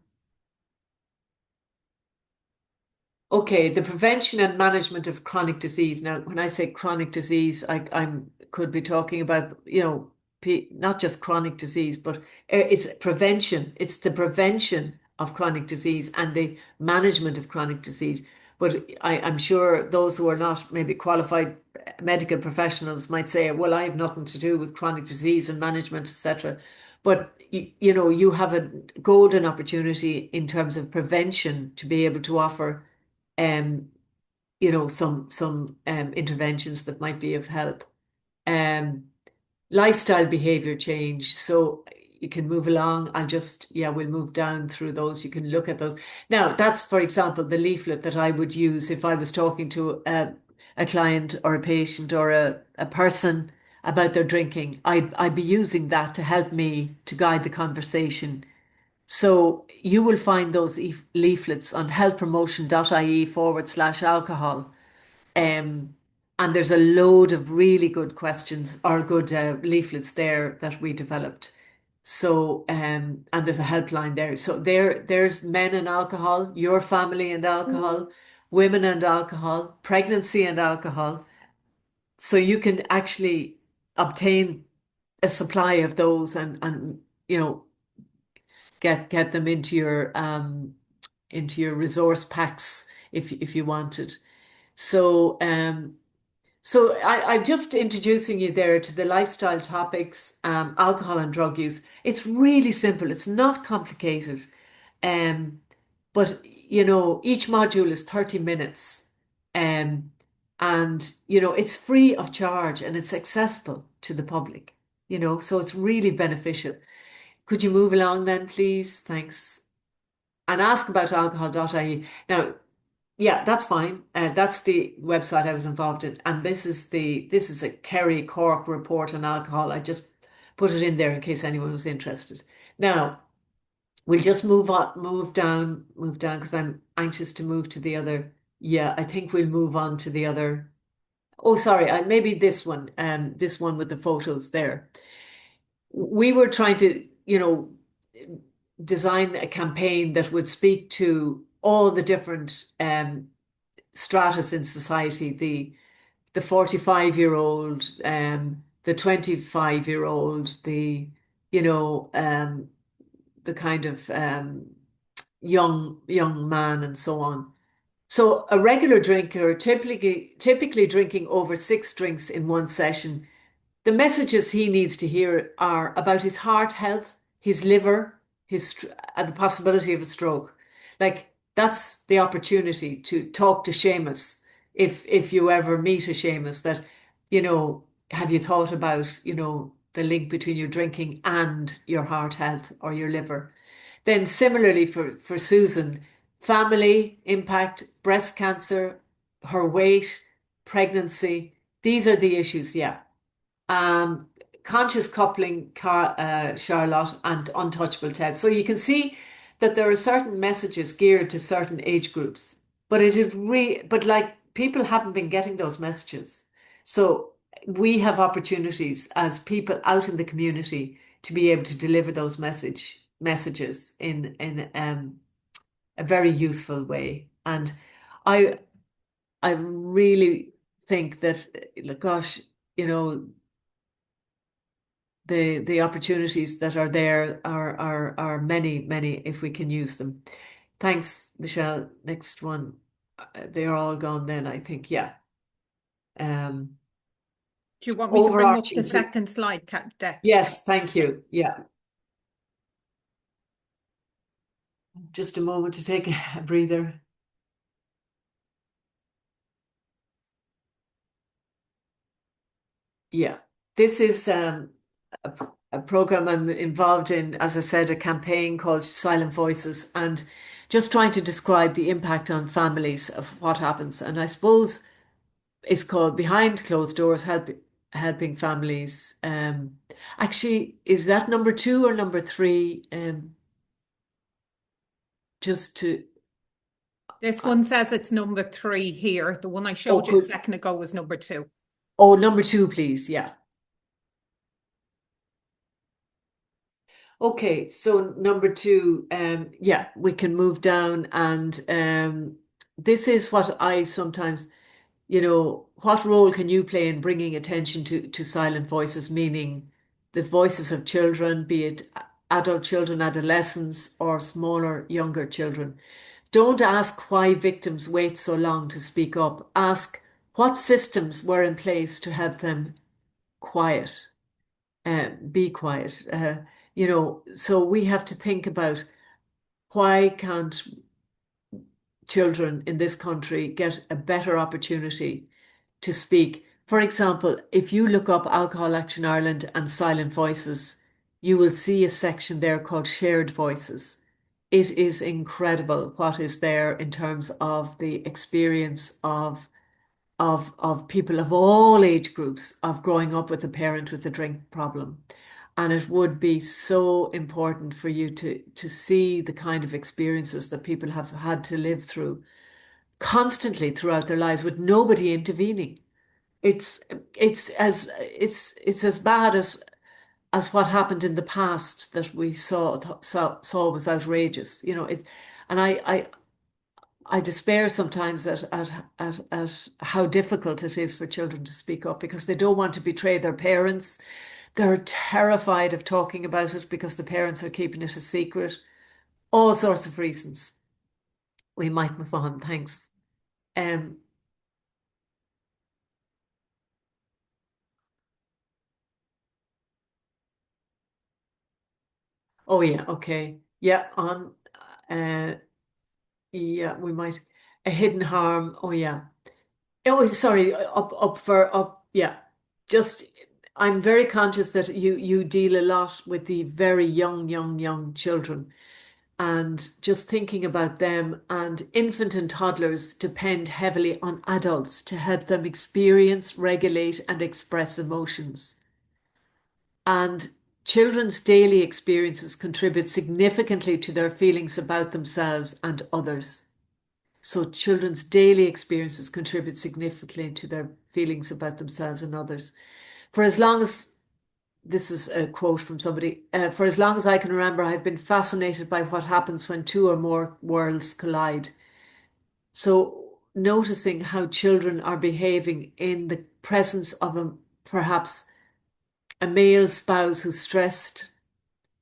Okay, the prevention and management of chronic disease. Now, when I say chronic disease, I could be talking about, not just chronic disease, but it's prevention. It's the prevention of chronic disease and the management of chronic disease. But I'm sure those who are not maybe qualified medical professionals might say, well, I have nothing to do with chronic disease and management, etc. But you have a golden opportunity in terms of prevention to be able to offer um, some interventions that might be of help. Um, Lifestyle behavior change. So you can move along. We'll move down through those. You can look at those. Now, that's, for example, the leaflet that I would use if I was talking to a client or a patient or a person about their drinking. I'd be using that to help me to guide the conversation. So you will find those leaflets on healthpromotion.ie/alcohol. Um, And there's a load of really good questions or good leaflets there that we developed. So, and there's a helpline there. So there's men and alcohol, your family and alcohol, women and alcohol, pregnancy and alcohol. So you can actually obtain a supply of those and you know get them into your resource packs if you wanted. So I'm just introducing you there to the lifestyle topics, alcohol and drug use. It's really simple. It's not complicated. Um, but each module is 30 minutes. Um, and it's free of charge and it's accessible to the public, so it's really beneficial. Could you move along then, please? Thanks. And ask about alcohol.ie. Now, yeah, that's fine. That's the website I was involved in, and this is a Kerry Cork report on alcohol. I just put it in there in case anyone was interested. Now we'll just move down because I'm anxious to move to the other. Yeah, I think we'll move on to the other. Oh, sorry, maybe this one with the photos there. We were trying to, design a campaign that would speak to all the different stratas in society, the 45-year-old, the 25-year-old, the kind of young man and so on. So a regular drinker typically drinking over 6 drinks in one session, the messages he needs to hear are about his heart health, his liver, and the possibility of a stroke. Like that's the opportunity to talk to Seamus if you ever meet a Seamus that, have you thought about, the link between your drinking and your heart health or your liver? Then similarly for Susan, family impact, breast cancer, her weight, pregnancy, these are the issues, yeah. um, Conscious coupling, Charlotte, and untouchable Ted. So you can see that there are certain messages geared to certain age groups, but but like people haven't been getting those messages. So we have opportunities as people out in the community to be able to deliver those messages in a very useful way. And I I really think that, gosh, you know, the opportunities that are there are many, many if we can use them. Thanks, Michelle. Next one. They're all gone then, I think. Yeah. Um, Do you want me to bring up the overarching. second slide deck? Yes, thank you. Yeah. Just a moment to take a breather. Yeah. This is a program I'm involved in, as I said, a campaign called Silent Voices, and just trying to describe the impact on families of what happens. And I suppose it's called Behind Closed Doors, helping families. Actually, is that number 2 or number 3? Just to This one says it's number 3 here. The one I oh, showed you a second ago was number 2. Oh, number 2, please. Yeah. Okay, so number 2, yeah, we can move down, and this is what I sometimes, what role can you play in bringing attention to silent voices, meaning the voices of children, be it adult children, adolescents, or smaller, younger children? Don't ask why victims wait so long to speak up. Ask what systems were in place to help them quiet, be quiet. So we have to think about why can't children in this country get a better opportunity to speak. For example, if you look up Alcohol Action Ireland and Silent Voices, you will see a section there called Shared Voices. It is incredible what is there in terms of the experience of people of all age groups of growing up with a parent with a drink problem. And it would be so important for you to see the kind of experiences that people have had to live through constantly throughout their lives with nobody intervening. it's it's as bad as what happened in the past that we saw was outrageous. And I despair sometimes at how difficult it is for children to speak up because they don't want to betray their parents. They're terrified of talking about it because the parents are keeping it a secret. All sorts of reasons. We might move on, thanks. Um, oh yeah, okay. Yeah, on uh yeah, we might a hidden harm. Oh yeah. Oh, sorry, up, yeah. Just I'm very conscious that you deal a lot with the very young children. And just thinking about them and infant and toddlers depend heavily on adults to help them experience, regulate, and express emotions. And children's daily experiences contribute significantly to their feelings about themselves and others. So, children's daily experiences contribute significantly to their feelings about themselves and others. For as long as this is a quote from somebody. For as long as I can remember, I've been fascinated by what happens when two or more worlds collide. So, noticing how children are behaving in the presence of perhaps a male spouse who's stressed,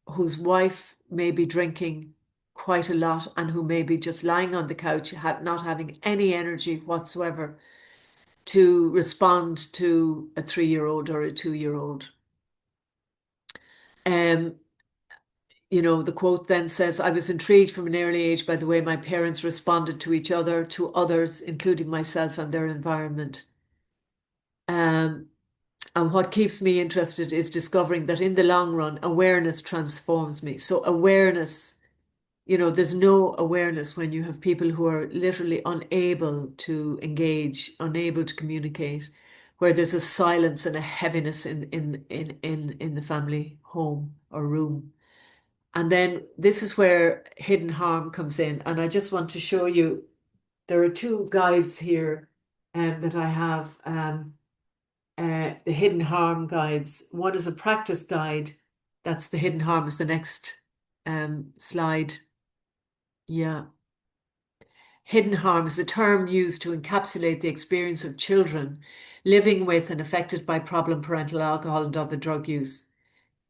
whose wife may be drinking quite a lot, and who may be just lying on the couch, not having any energy whatsoever to respond to a 3-year-old or a 2-year-old. Um, the quote then says, I was intrigued from an early age by the way my parents responded to each other, to others, including myself and their environment. Um, and what keeps me interested is discovering that in the long run, awareness transforms me. So, awareness, there's no awareness when you have people who are literally unable to engage, unable to communicate, where there's a silence and a heaviness in the family home or room. And then this is where hidden harm comes in. And I just want to show you, there are two guides here that I have, the hidden harm guides. One is a practice guide. That's the hidden harm is the next slide. Yeah. Hidden harm is a term used to encapsulate the experience of children living with and affected by problem parental alcohol and other drug use.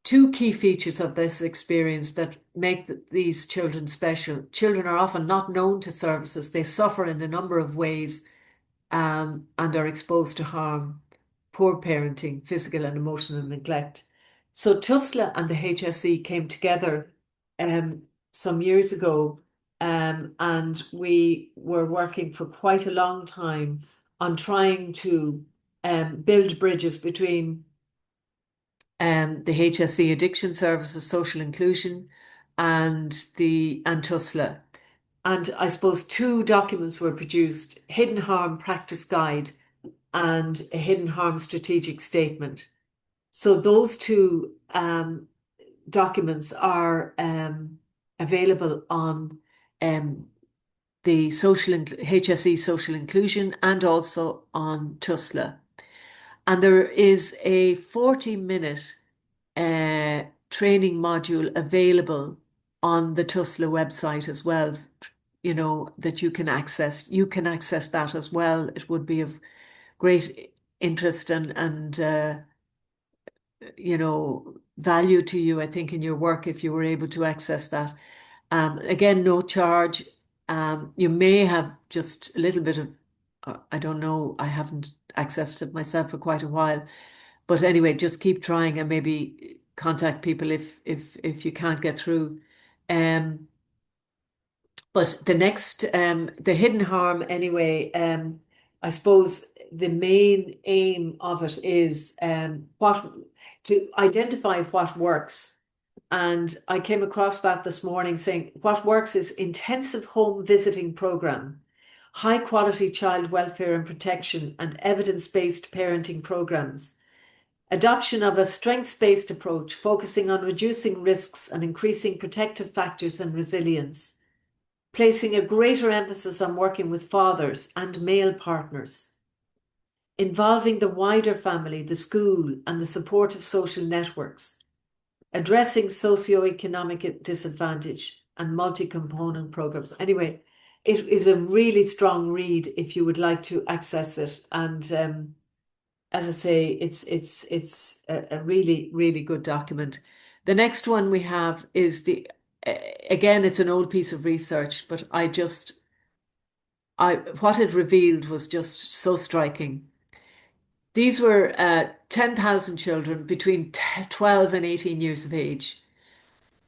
Two key features of this experience that make these children special. Children are often not known to services. They suffer in a number of ways and are exposed to harm, poor parenting, physical and emotional neglect. So TUSLA and the HSE came together some years ago, and we were working for quite a long time on trying to build bridges between the HSE Addiction Services, Social Inclusion, and TUSLA. And I suppose two documents were produced: Hidden Harm Practice Guide and a Hidden Harm Strategic Statement. So those two documents are available on the HSE Social Inclusion and also on TUSLA. And there is a 40-minute training module available on the TUSLA website as well, that you can access. You can access that as well. It would be of great interest and value to you, I think, in your work if you were able to access that. Again, no charge. You may have just a little bit of, I don't know, I haven't accessed it myself for quite a while. But anyway, just keep trying and maybe contact people if you can't get through. Um, but the hidden harm anyway, I suppose the main aim of it is what to identify what works. And I came across that this morning saying what works is intensive home visiting program, high quality child welfare and protection, and evidence-based parenting programs. Adoption of a strengths-based approach focusing on reducing risks and increasing protective factors and resilience, placing a greater emphasis on working with fathers and male partners. involving the wider family, the school, and the supportive social networks, addressing socioeconomic disadvantage and multi-component programs. Anyway, it is a really strong read if you would like to access it. And as I say, it's a really, really good document. The next one we have is again, it's an old piece of research, but what it revealed was just so striking. These were 10,000 children between 12 and 18 years of age.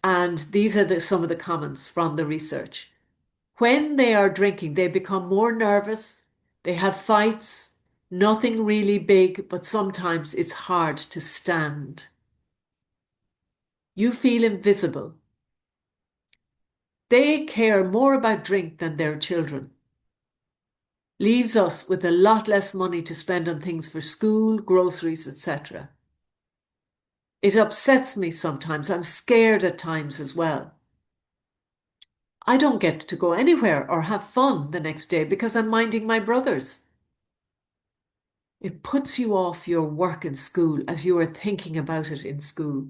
And these are some of the comments from the research. When they are drinking, they become more nervous, they have fights, nothing really big, but sometimes it's hard to stand. You feel invisible. They care more about drink than their children. Leaves us with a lot less money to spend on things for school, groceries, etc. It upsets me sometimes. I'm scared at times as well. I don't get to go anywhere or have fun the next day because I'm minding my brothers. It puts you off your work in school as you are thinking about it in school.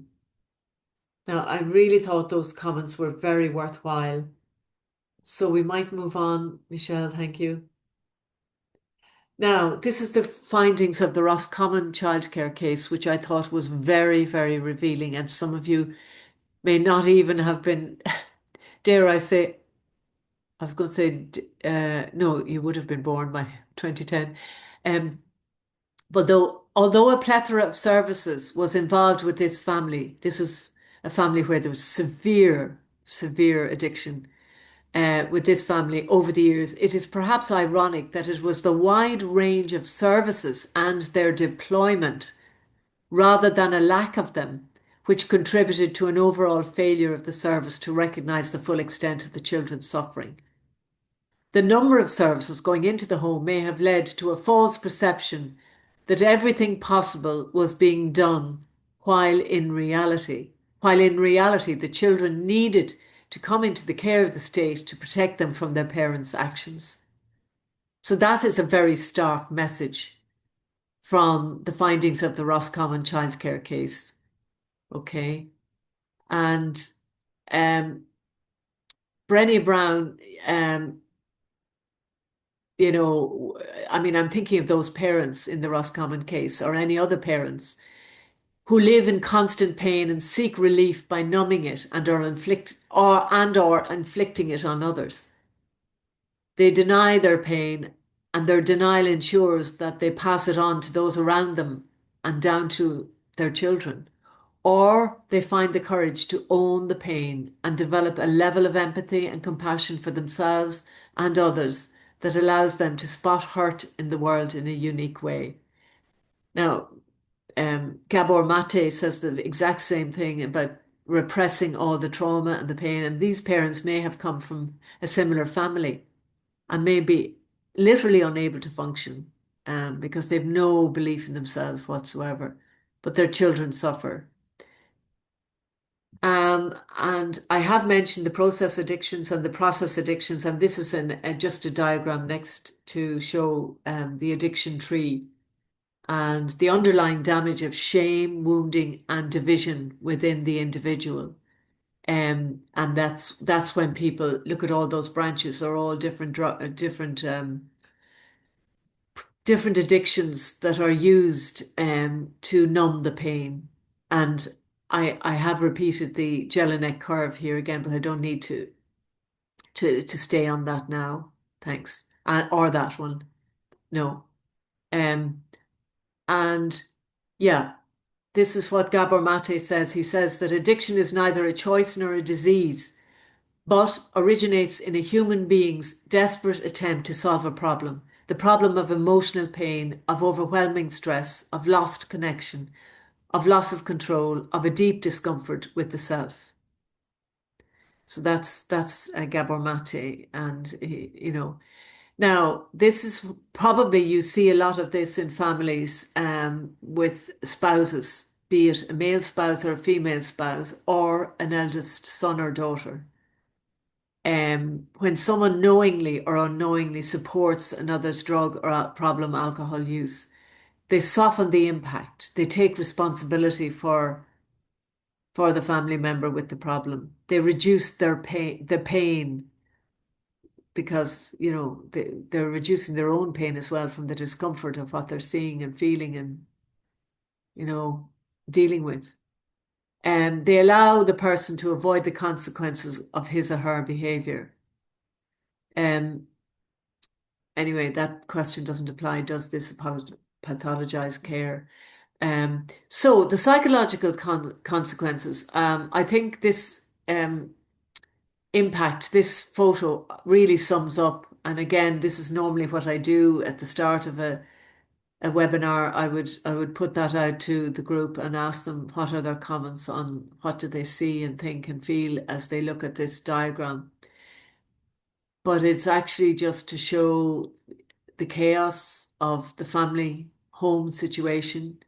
Now, I really thought those comments were very worthwhile. So we might move on. Michelle, thank you. Now, this is the findings of the Roscommon childcare case, which I thought was very, very revealing. And some of you may not even have been, dare I say, I was going to say, no, you would have been born by 2010. But although a plethora of services was involved with this family, this was a family where there was severe, severe addiction with this family over the years. It is perhaps ironic that it was the wide range of services and their deployment, rather than a lack of them, which contributed to an overall failure of the service to recognise the full extent of the children's suffering. The number of services going into the home may have led to a false perception that everything possible was being done, while in reality the children needed to come into the care of the state to protect them from their parents' actions. So that is a very stark message from the findings of the Roscommon childcare case. Okay. And Brené Brown, I mean, I'm thinking of those parents in the Roscommon case or any other parents who live in constant pain and seek relief by numbing it and or inflicting it on others. They deny their pain, and their denial ensures that they pass it on to those around them and down to their children. Or they find the courage to own the pain and develop a level of empathy and compassion for themselves and others that allows them to spot hurt in the world in a unique way. Now, Gabor Mate says the exact same thing about repressing all the trauma and the pain. And these parents may have come from a similar family and may be literally unable to function because they have no belief in themselves whatsoever, but their children suffer. And I have mentioned the process addictions and the process addictions, and this is just a diagram next to show the addiction tree and the underlying damage of shame, wounding, and division within the individual. And that's when people look at all those branches, they're all different different addictions that are used to numb the pain. And I have repeated the Jelinek curve here again, but I don't need to stay on that now. Thanks. Or that one. No. And yeah, this is what Gabor Mate says. He says that addiction is neither a choice nor a disease, but originates in a human being's desperate attempt to solve a problem. The problem of emotional pain, of overwhelming stress, of lost connection, of loss of control, of a deep discomfort with the self. So that's Gabor Mate, and now this is probably you see a lot of this in families with spouses, be it a male spouse or a female spouse or an eldest son or daughter. When someone knowingly or unknowingly supports another's drug or problem alcohol use, they soften the impact. They take responsibility for the family member with the problem. They reduce the pain because, they're reducing their own pain as well from the discomfort of what they're seeing and feeling and, dealing with. And they allow the person to avoid the consequences of his or her behavior. Anyway, that question doesn't apply. Does this pathologize care? So the psychological consequences, I think this impact, this photo really sums up. And again, this is normally what I do at the start of a webinar. I would put that out to the group and ask them what are their comments on what do they see and think and feel as they look at this diagram. But it's actually just to show the chaos of the family home situation,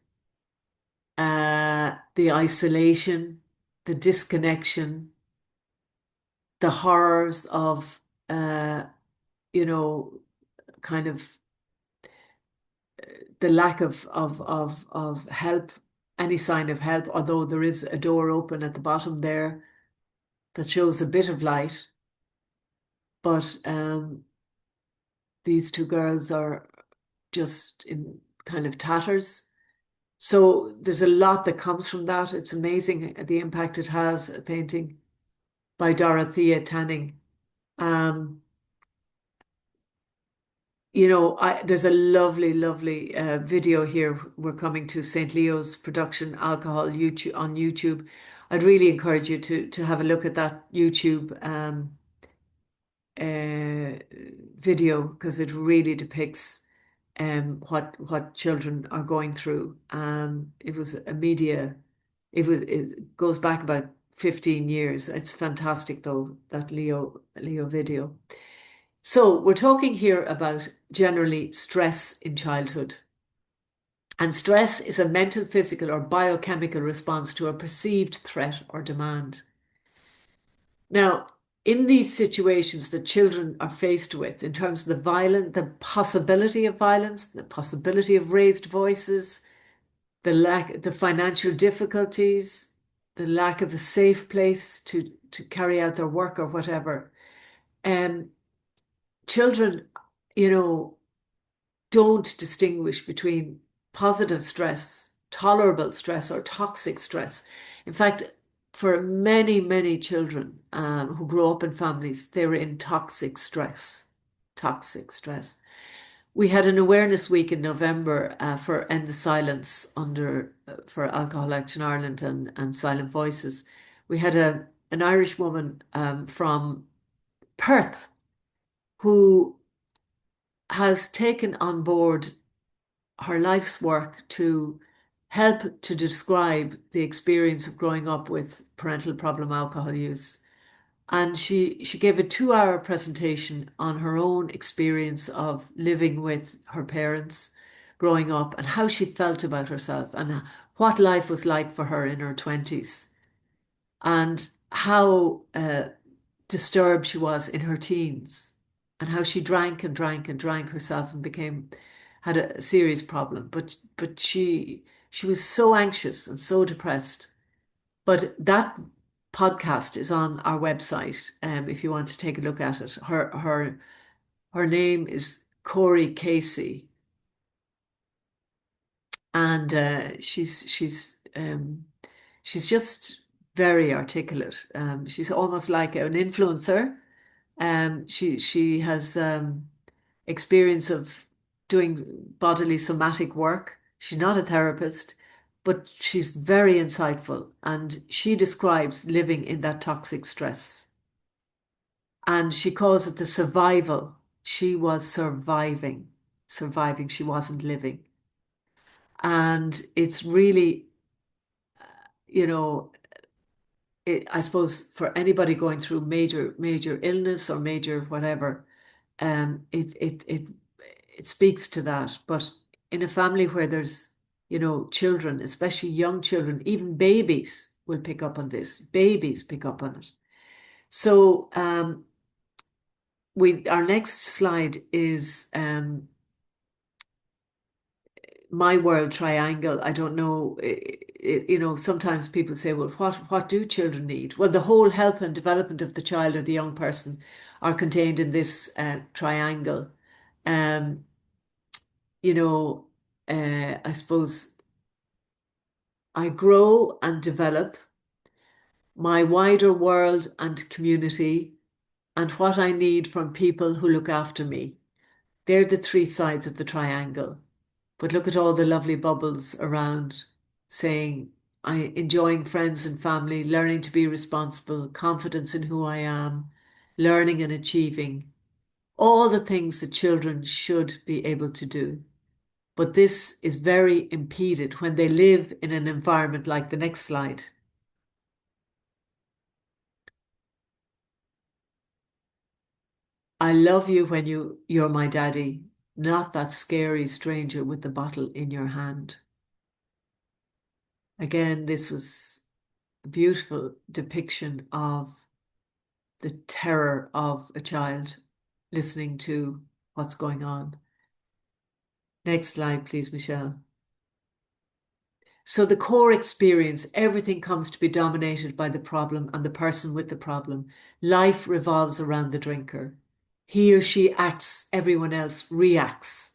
the isolation, the disconnection, the horrors of, kind of the lack of help, any sign of help, although there is a door open at the bottom there that shows a bit of light. But these two girls are just in kind of tatters. So there's a lot that comes from that. It's amazing the impact it has, a painting by Dorothea Tanning. There's a lovely, lovely video here. We're coming to St. Leo's production, Alcohol YouTube on YouTube. I'd really encourage you to have a look at that YouTube video because it really depicts what children are going through. It was a media. It goes back about 15 years. It's fantastic though, that Leo video. So we're talking here about generally stress in childhood. And stress is a mental, physical, or biochemical response to a perceived threat or demand. Now, in these situations that children are faced with, in terms of the possibility of violence, the possibility of raised voices, the financial difficulties, the lack of a safe place to carry out their work or whatever, children, don't distinguish between positive stress, tolerable stress, or toxic stress. In fact, for many, many children who grow up in families, they're in toxic stress. Toxic stress. We had an awareness week in November for End the Silence for Alcohol Action Ireland and Silent Voices. We had an Irish woman from Perth who has taken on board her life's work to help to describe the experience of growing up with parental problem alcohol use. And she gave a 2-hour presentation on her own experience of living with her parents growing up and how she felt about herself and what life was like for her in her 20s and how disturbed she was in her teens and how she drank and drank and drank herself and had a serious problem. But she was so anxious and so depressed. But that podcast is on our website, if you want to take a look at it. Her name is Corey Casey, and she's just very articulate. She's almost like an influencer. She has experience of doing bodily somatic work. She's not a therapist, but she's very insightful, and she describes living in that toxic stress. And she calls it the survival. She was surviving. She wasn't living. And it's really, I suppose for anybody going through major illness or major whatever, it speaks to that. But in a family where there's, children, especially young children, even babies will pick up on this. Babies pick up on it. So our next slide is my world triangle, I don't know, sometimes people say, well, what do children need? Well, the whole health and development of the child or the young person are contained in this triangle. Um, you know, I suppose I grow and develop my wider world and community and what I need from people who look after me. They're the three sides of the triangle. But look at all the lovely bubbles around saying, I enjoying friends and family, learning to be responsible, confidence in who I am, learning and achieving, all the things that children should be able to do. But this is very impeded when they live in an environment like the next slide. I love you when you're my daddy, not that scary stranger with the bottle in your hand. Again, this was a beautiful depiction of the terror of a child listening to what's going on. Next slide, please, Michelle. So the core experience, everything comes to be dominated by the problem and the person with the problem. Life revolves around the drinker. He or she acts, everyone else reacts.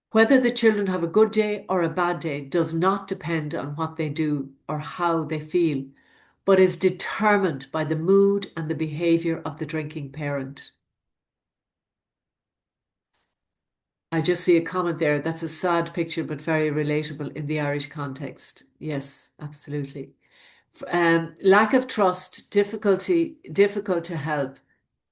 Whether the children have a good day or a bad day does not depend on what they do or how they feel, but is determined by the mood and the behaviour of the drinking parent. I just see a comment there. That's a sad picture, but very relatable in the Irish context. Yes, absolutely. Lack of trust, difficult to help,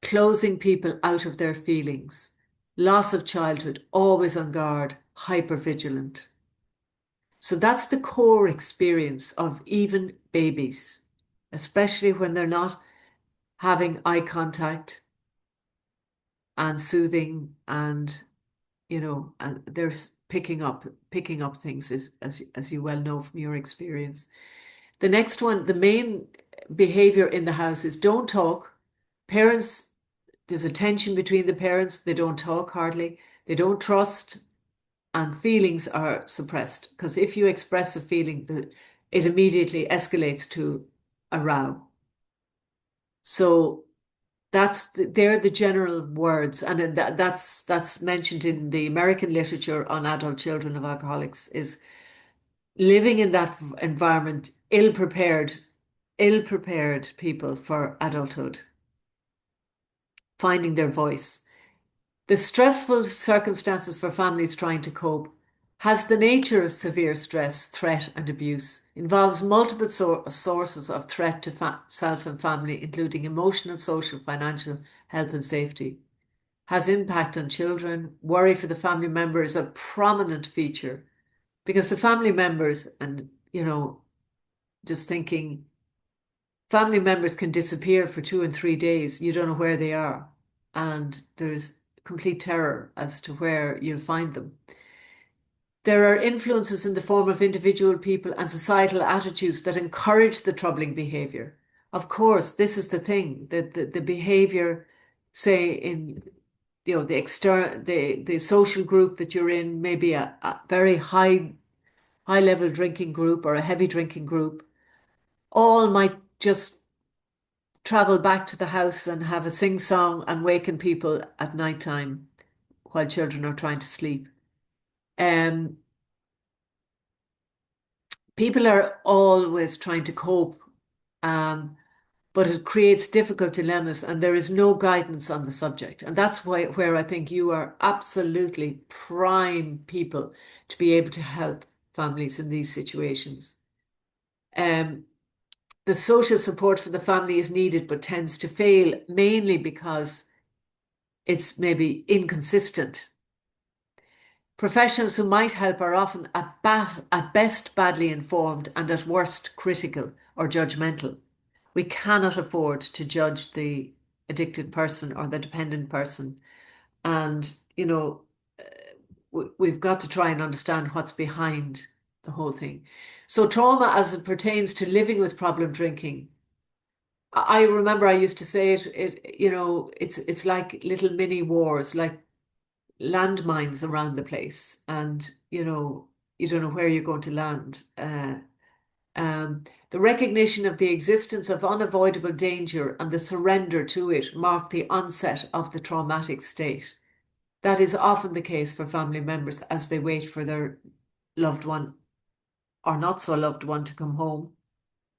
closing people out of their feelings, loss of childhood, always on guard, hyper vigilant. So that's the core experience of even babies, especially when they're not having eye contact and soothing and and they're picking up things as you well know from your experience. The next one, the main behavior in the house is don't talk. Parents, there's a tension between the parents. They don't talk hardly. They don't trust, and feelings are suppressed. Because if you express a feeling, it immediately escalates to a row. So they're the general words, and that's mentioned in the American literature on adult children of alcoholics, is living in that environment, ill prepared people for adulthood, finding their voice. The stressful circumstances for families trying to cope has the nature of severe stress, threat, and abuse, involves multiple sources of threat to self and family, including emotional, social, financial, health, and safety, has impact on children. Worry for the family member is a prominent feature because the family members, and just thinking, family members can disappear for 2 and 3 days. You don't know where they are. And there's complete terror as to where you'll find them. There are influences in the form of individual people and societal attitudes that encourage the troubling behavior. Of course, this is the thing, that the behavior, say in the social group that you're in, maybe a very high level drinking group or a heavy drinking group, all might just travel back to the house and have a sing song and waken people at night time while children are trying to sleep. People are always trying to cope, but it creates difficult dilemmas, and there is no guidance on the subject. And that's where I think you are absolutely prime people to be able to help families in these situations. The social support for the family is needed, but tends to fail mainly because it's maybe inconsistent. Professionals who might help are often at best badly informed and at worst critical or judgmental. We cannot afford to judge the addicted person or the dependent person. And, we've got to try and understand what's behind the whole thing. So trauma as it pertains to living with problem drinking. I remember I used to say it's like little mini wars, like landmines around the place, and you don't know where you're going to land. The recognition of the existence of unavoidable danger and the surrender to it mark the onset of the traumatic state. That is often the case for family members as they wait for their loved one or not so loved one to come home,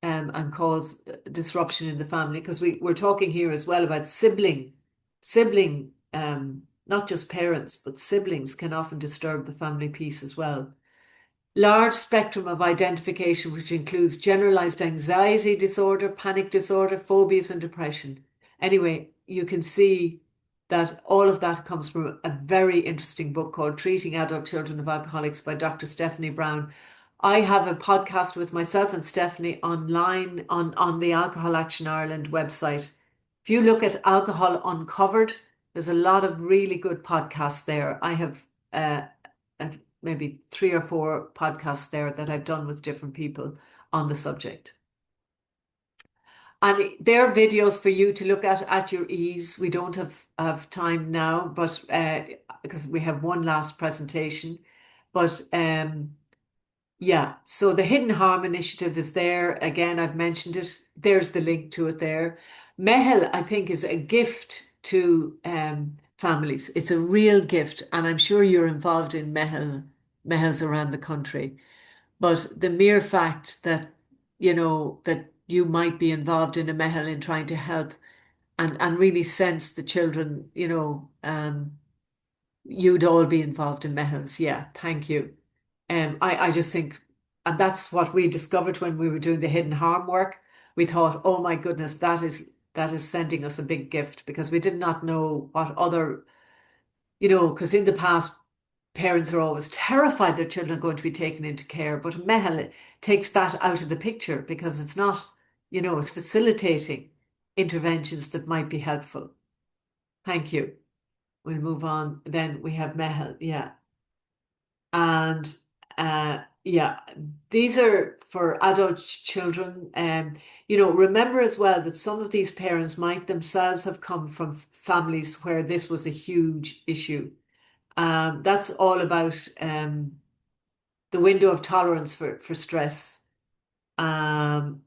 and cause disruption in the family. Because we're talking here as well about sibling, not just parents, but siblings can often disturb the family peace as well. Large spectrum of identification, which includes generalized anxiety disorder, panic disorder, phobias, and depression. Anyway, you can see that all of that comes from a very interesting book called Treating Adult Children of Alcoholics by Dr. Stephanie Brown. I have a podcast with myself and Stephanie online on the Alcohol Action Ireland website. If you look at Alcohol Uncovered, there's a lot of really good podcasts there. I have maybe 3 or 4 podcasts there that I've done with different people on the subject. And there are videos for you to look at your ease. We don't have time now, but because we have one last presentation. But yeah, so the Hidden Harm Initiative is there. Again, I've mentioned it. There's the link to it there. Mehel, I think, is a gift to families. It's a real gift, and I'm sure you're involved in Mehels around the country. But the mere fact that, that you might be involved in a Mehel in trying to help and really sense the children, you'd all be involved in Mehels. Yeah, thank you. I just think, and that's what we discovered when we were doing the hidden harm work. We thought, oh my goodness, that is sending us a big gift, because we did not know what other, because in the past, parents are always terrified their children are going to be taken into care, but Mehel takes that out of the picture, because it's not, it's facilitating interventions that might be helpful. Thank you. We'll move on. Then we have Mehel, yeah. And yeah, these are for adult children. Remember as well that some of these parents might themselves have come from families where this was a huge issue. That's all about the window of tolerance for stress, and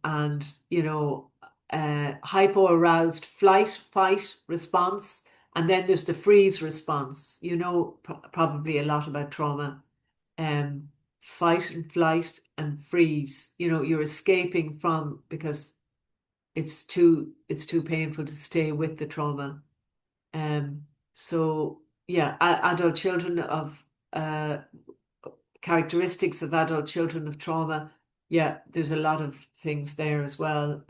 hypo-aroused flight, fight response, and then there's the freeze response. Probably a lot about trauma. Fight and flight and freeze. You're escaping from, because it's too painful to stay with the trauma. So yeah, adult children of characteristics of adult children of trauma. Yeah, there's a lot of things there as well.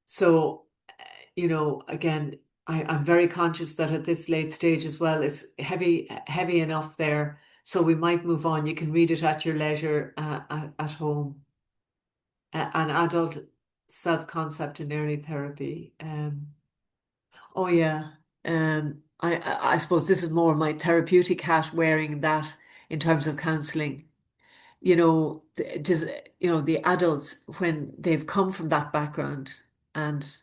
So again, I'm very conscious that at this late stage as well, it's heavy enough there. So we might move on. You can read it at your leisure at home. An adult self-concept in early therapy. Oh yeah. I suppose this is more my therapeutic hat, wearing that in terms of counselling. The adults, when they've come from that background, and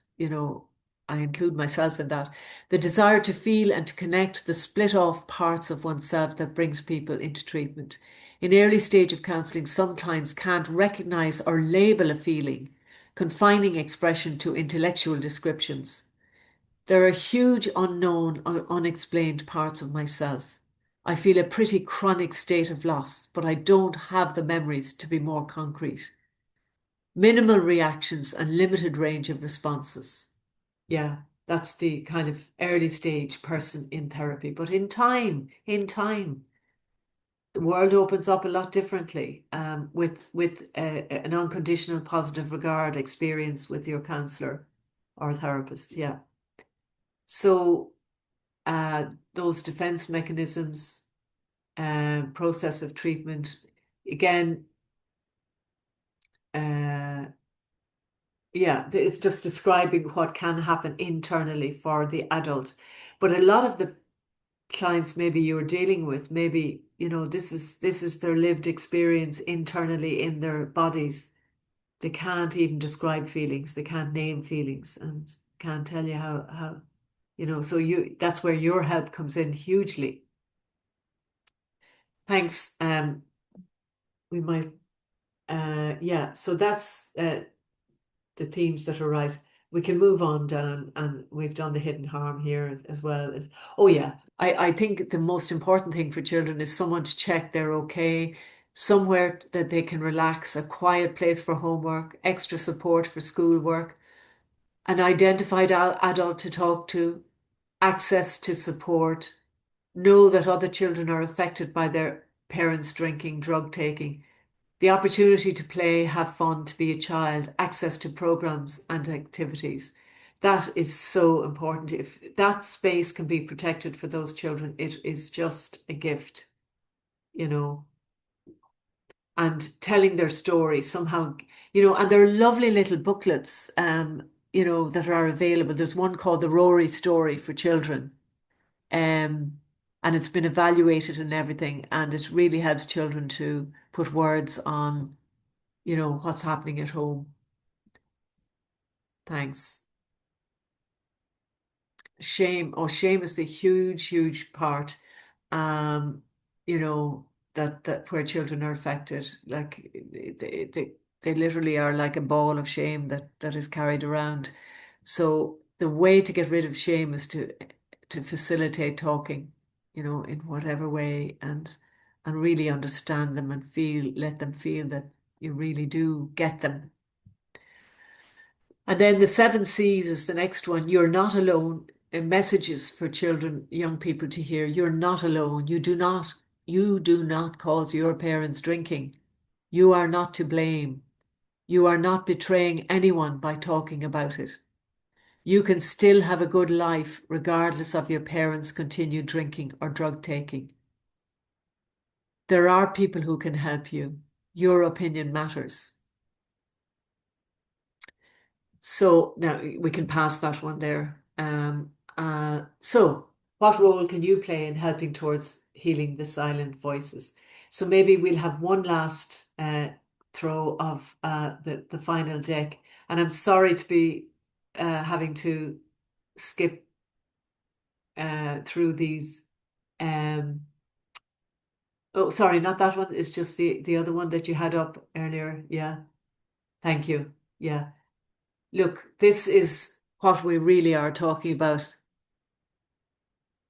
I include myself in that, the desire to feel and to connect the split off parts of oneself that brings people into treatment. In early stage of counselling, some clients can't recognise or label a feeling, confining expression to intellectual descriptions. There are huge unknown or unexplained parts of myself. I feel a pretty chronic state of loss, but I don't have the memories to be more concrete. Minimal reactions and limited range of responses. Yeah, that's the kind of early stage person in therapy. But in time, the world opens up a lot differently, with an unconditional positive regard experience with your counsellor or therapist. Yeah. So those defense mechanisms, process of treatment, again, yeah, it's just describing what can happen internally for the adult. But a lot of the clients maybe you're dealing with, maybe, this is their lived experience internally in their bodies. They can't even describe feelings, they can't name feelings, and can't tell you how So that's where your help comes in hugely. Thanks. We might, yeah, so that's the themes that arise. We can move on down, and we've done the hidden harm here as well. Oh yeah, I think the most important thing for children is someone to check they're okay, somewhere that they can relax, a quiet place for homework, extra support for schoolwork, an identified adult to talk to, access to support, know that other children are affected by their parents drinking, drug taking, the opportunity to play, have fun, to be a child, access to programs and activities. That is so important. If that space can be protected for those children, it is just a gift, you know, and telling their story somehow, and there are lovely little booklets, that are available. There's one called The Rory Story for Children. Um, and it's been evaluated and everything, and it really helps children to put words on what's happening at home. Thanks. Shame. Oh, shame is the huge, huge part. Um, you know, that where children are affected, like they literally are like a ball of shame that is carried around. So the way to get rid of shame is to facilitate talking, in whatever way, and really understand them and let them feel that you really do get them. And then the 7 C's is the next one. You're not alone. Messages for children, young people to hear. You're not alone. You do not cause your parents drinking. You are not to blame. You are not betraying anyone by talking about it. You can still have a good life regardless of your parents' continued drinking or drug taking. There are people who can help you. Your opinion matters. So now we can pass that one there. So what role can you play in helping towards healing the silent voices? So maybe we'll have one last throw of the final deck. And I'm sorry to be having to skip through these. Oh, sorry, not that one. It's just the other one that you had up earlier. Yeah, thank you. Yeah. Look, this is what we really are talking about.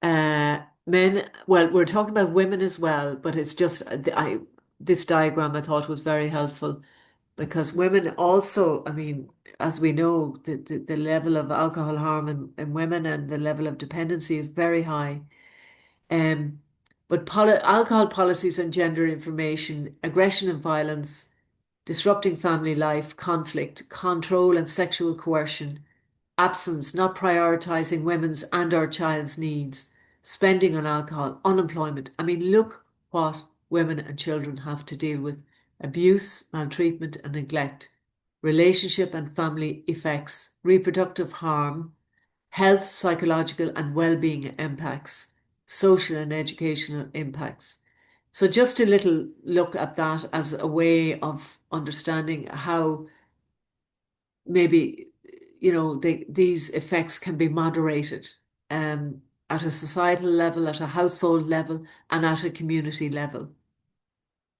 Men, well, we're talking about women as well, but it's just this diagram I thought was very helpful because women also, I mean, as we know, the level of alcohol harm in women and the level of dependency is very high. Um, but alcohol policies and gender information, aggression and violence, disrupting family life, conflict, control and sexual coercion, absence, not prioritizing women's and our child's needs, spending on alcohol, unemployment. I mean, look what women and children have to deal with: abuse, maltreatment, and neglect, relationship and family effects, reproductive harm, health, psychological, and well-being impacts, social and educational impacts. So just a little look at that as a way of understanding how maybe these effects can be moderated at a societal level, at a household level, and at a community level.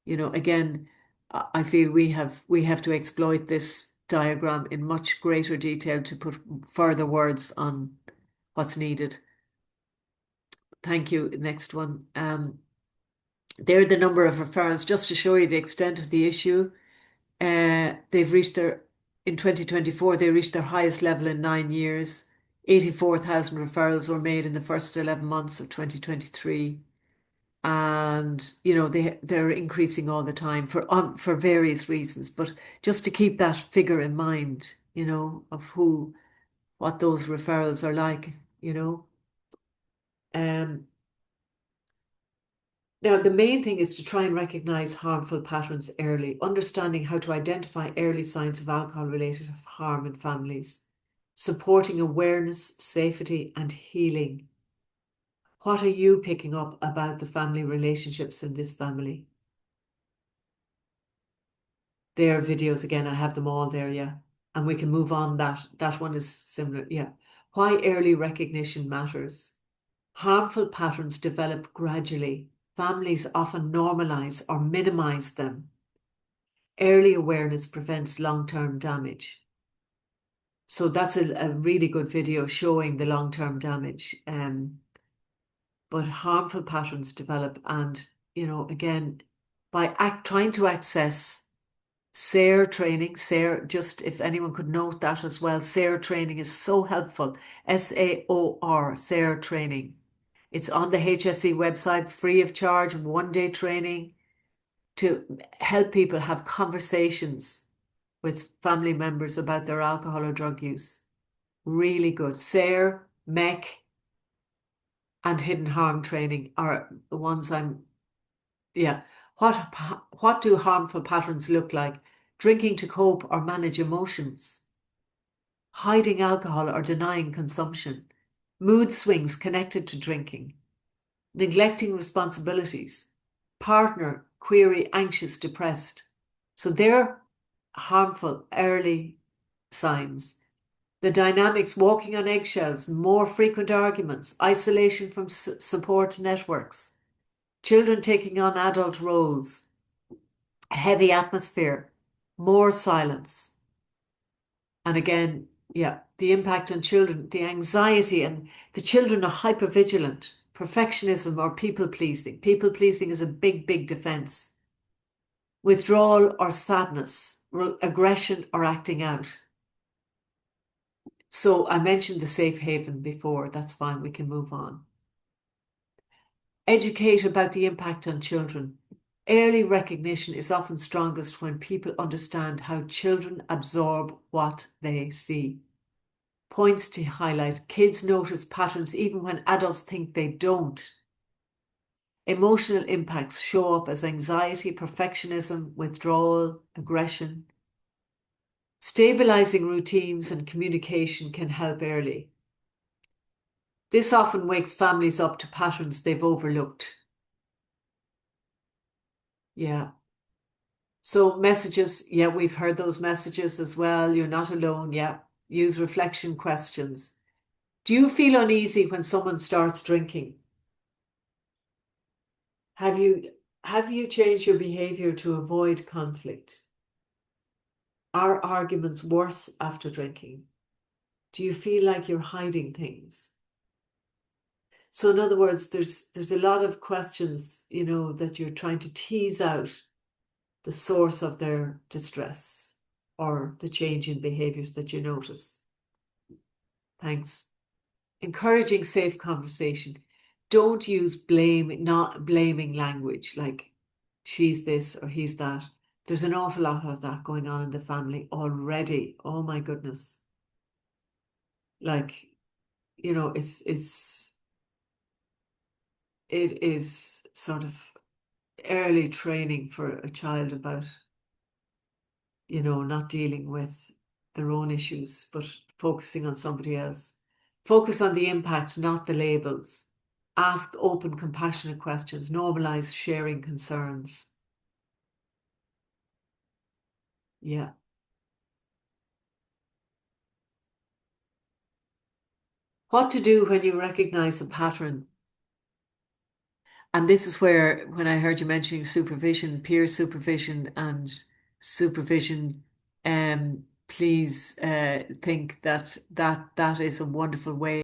Again, I feel we have to exploit this diagram in much greater detail to put further words on what's needed. Thank you. Next one. They're the number of referrals, just to show you the extent of the issue. They've reached in 2024, they reached their highest level in 9 years. 84,000 referrals were made in the first 11 months of 2023. And, they're increasing all the time for various reasons. But just to keep that figure in mind, of what those referrals are like, Um, Now, the main thing is to try and recognize harmful patterns early, understanding how to identify early signs of alcohol-related harm in families, supporting awareness, safety, and healing. What are you picking up about the family relationships in this family? There are videos again. I have them all there, yeah. And we can move on. That one is similar, yeah. Why early recognition matters. Harmful patterns develop gradually. Families often normalize or minimize them. Early awareness prevents long-term damage. So that's a really good video showing the long-term damage. But harmful patterns develop, and again, by trying to access SARE training, SARE, just if anyone could note that as well, SARE training is so helpful. SAOR, SARE training. It's on the HSE website, free of charge, 1-day training to help people have conversations with family members about their alcohol or drug use. Really good. SARE, MEC, and hidden harm training are the ones What do harmful patterns look like? Drinking to cope or manage emotions, hiding alcohol or denying consumption, mood swings connected to drinking, neglecting responsibilities, partner, query, anxious, depressed. So they're harmful early signs. The dynamics, walking on eggshells, more frequent arguments, isolation from support networks, children taking on adult roles, heavy atmosphere, more silence. And again, the impact on children, the anxiety, and the children are hypervigilant, perfectionism or people pleasing. People pleasing is a big, big defense. Withdrawal or sadness, aggression or acting out. So I mentioned the safe haven before. That's fine. We can move on. Educate about the impact on children. Early recognition is often strongest when people understand how children absorb what they see. Points to highlight: kids notice patterns even when adults think they don't. Emotional impacts show up as anxiety, perfectionism, withdrawal, aggression. Stabilizing routines and communication can help early. This often wakes families up to patterns they've overlooked. Yeah. So messages, we've heard those messages as well. You're not alone. Use reflection questions. Do you feel uneasy when someone starts drinking? Have you changed your behavior to avoid conflict? Are arguments worse after drinking? Do you feel like you're hiding things? So in other words, there's a lot of questions, that you're trying to tease out the source of their distress or the change in behaviors that you notice. Thanks. Encouraging safe conversation. Don't use not blaming language like she's this or he's that. There's an awful lot of that going on in the family already. Oh my goodness. Like, it is sort of early training for a child about, not dealing with their own issues, but focusing on somebody else. Focus on the impact, not the labels. Ask open, compassionate questions. Normalize sharing concerns. Yeah. What to do when you recognize a pattern? And this is where, when I heard you mentioning supervision, peer supervision and supervision, please think that is a wonderful way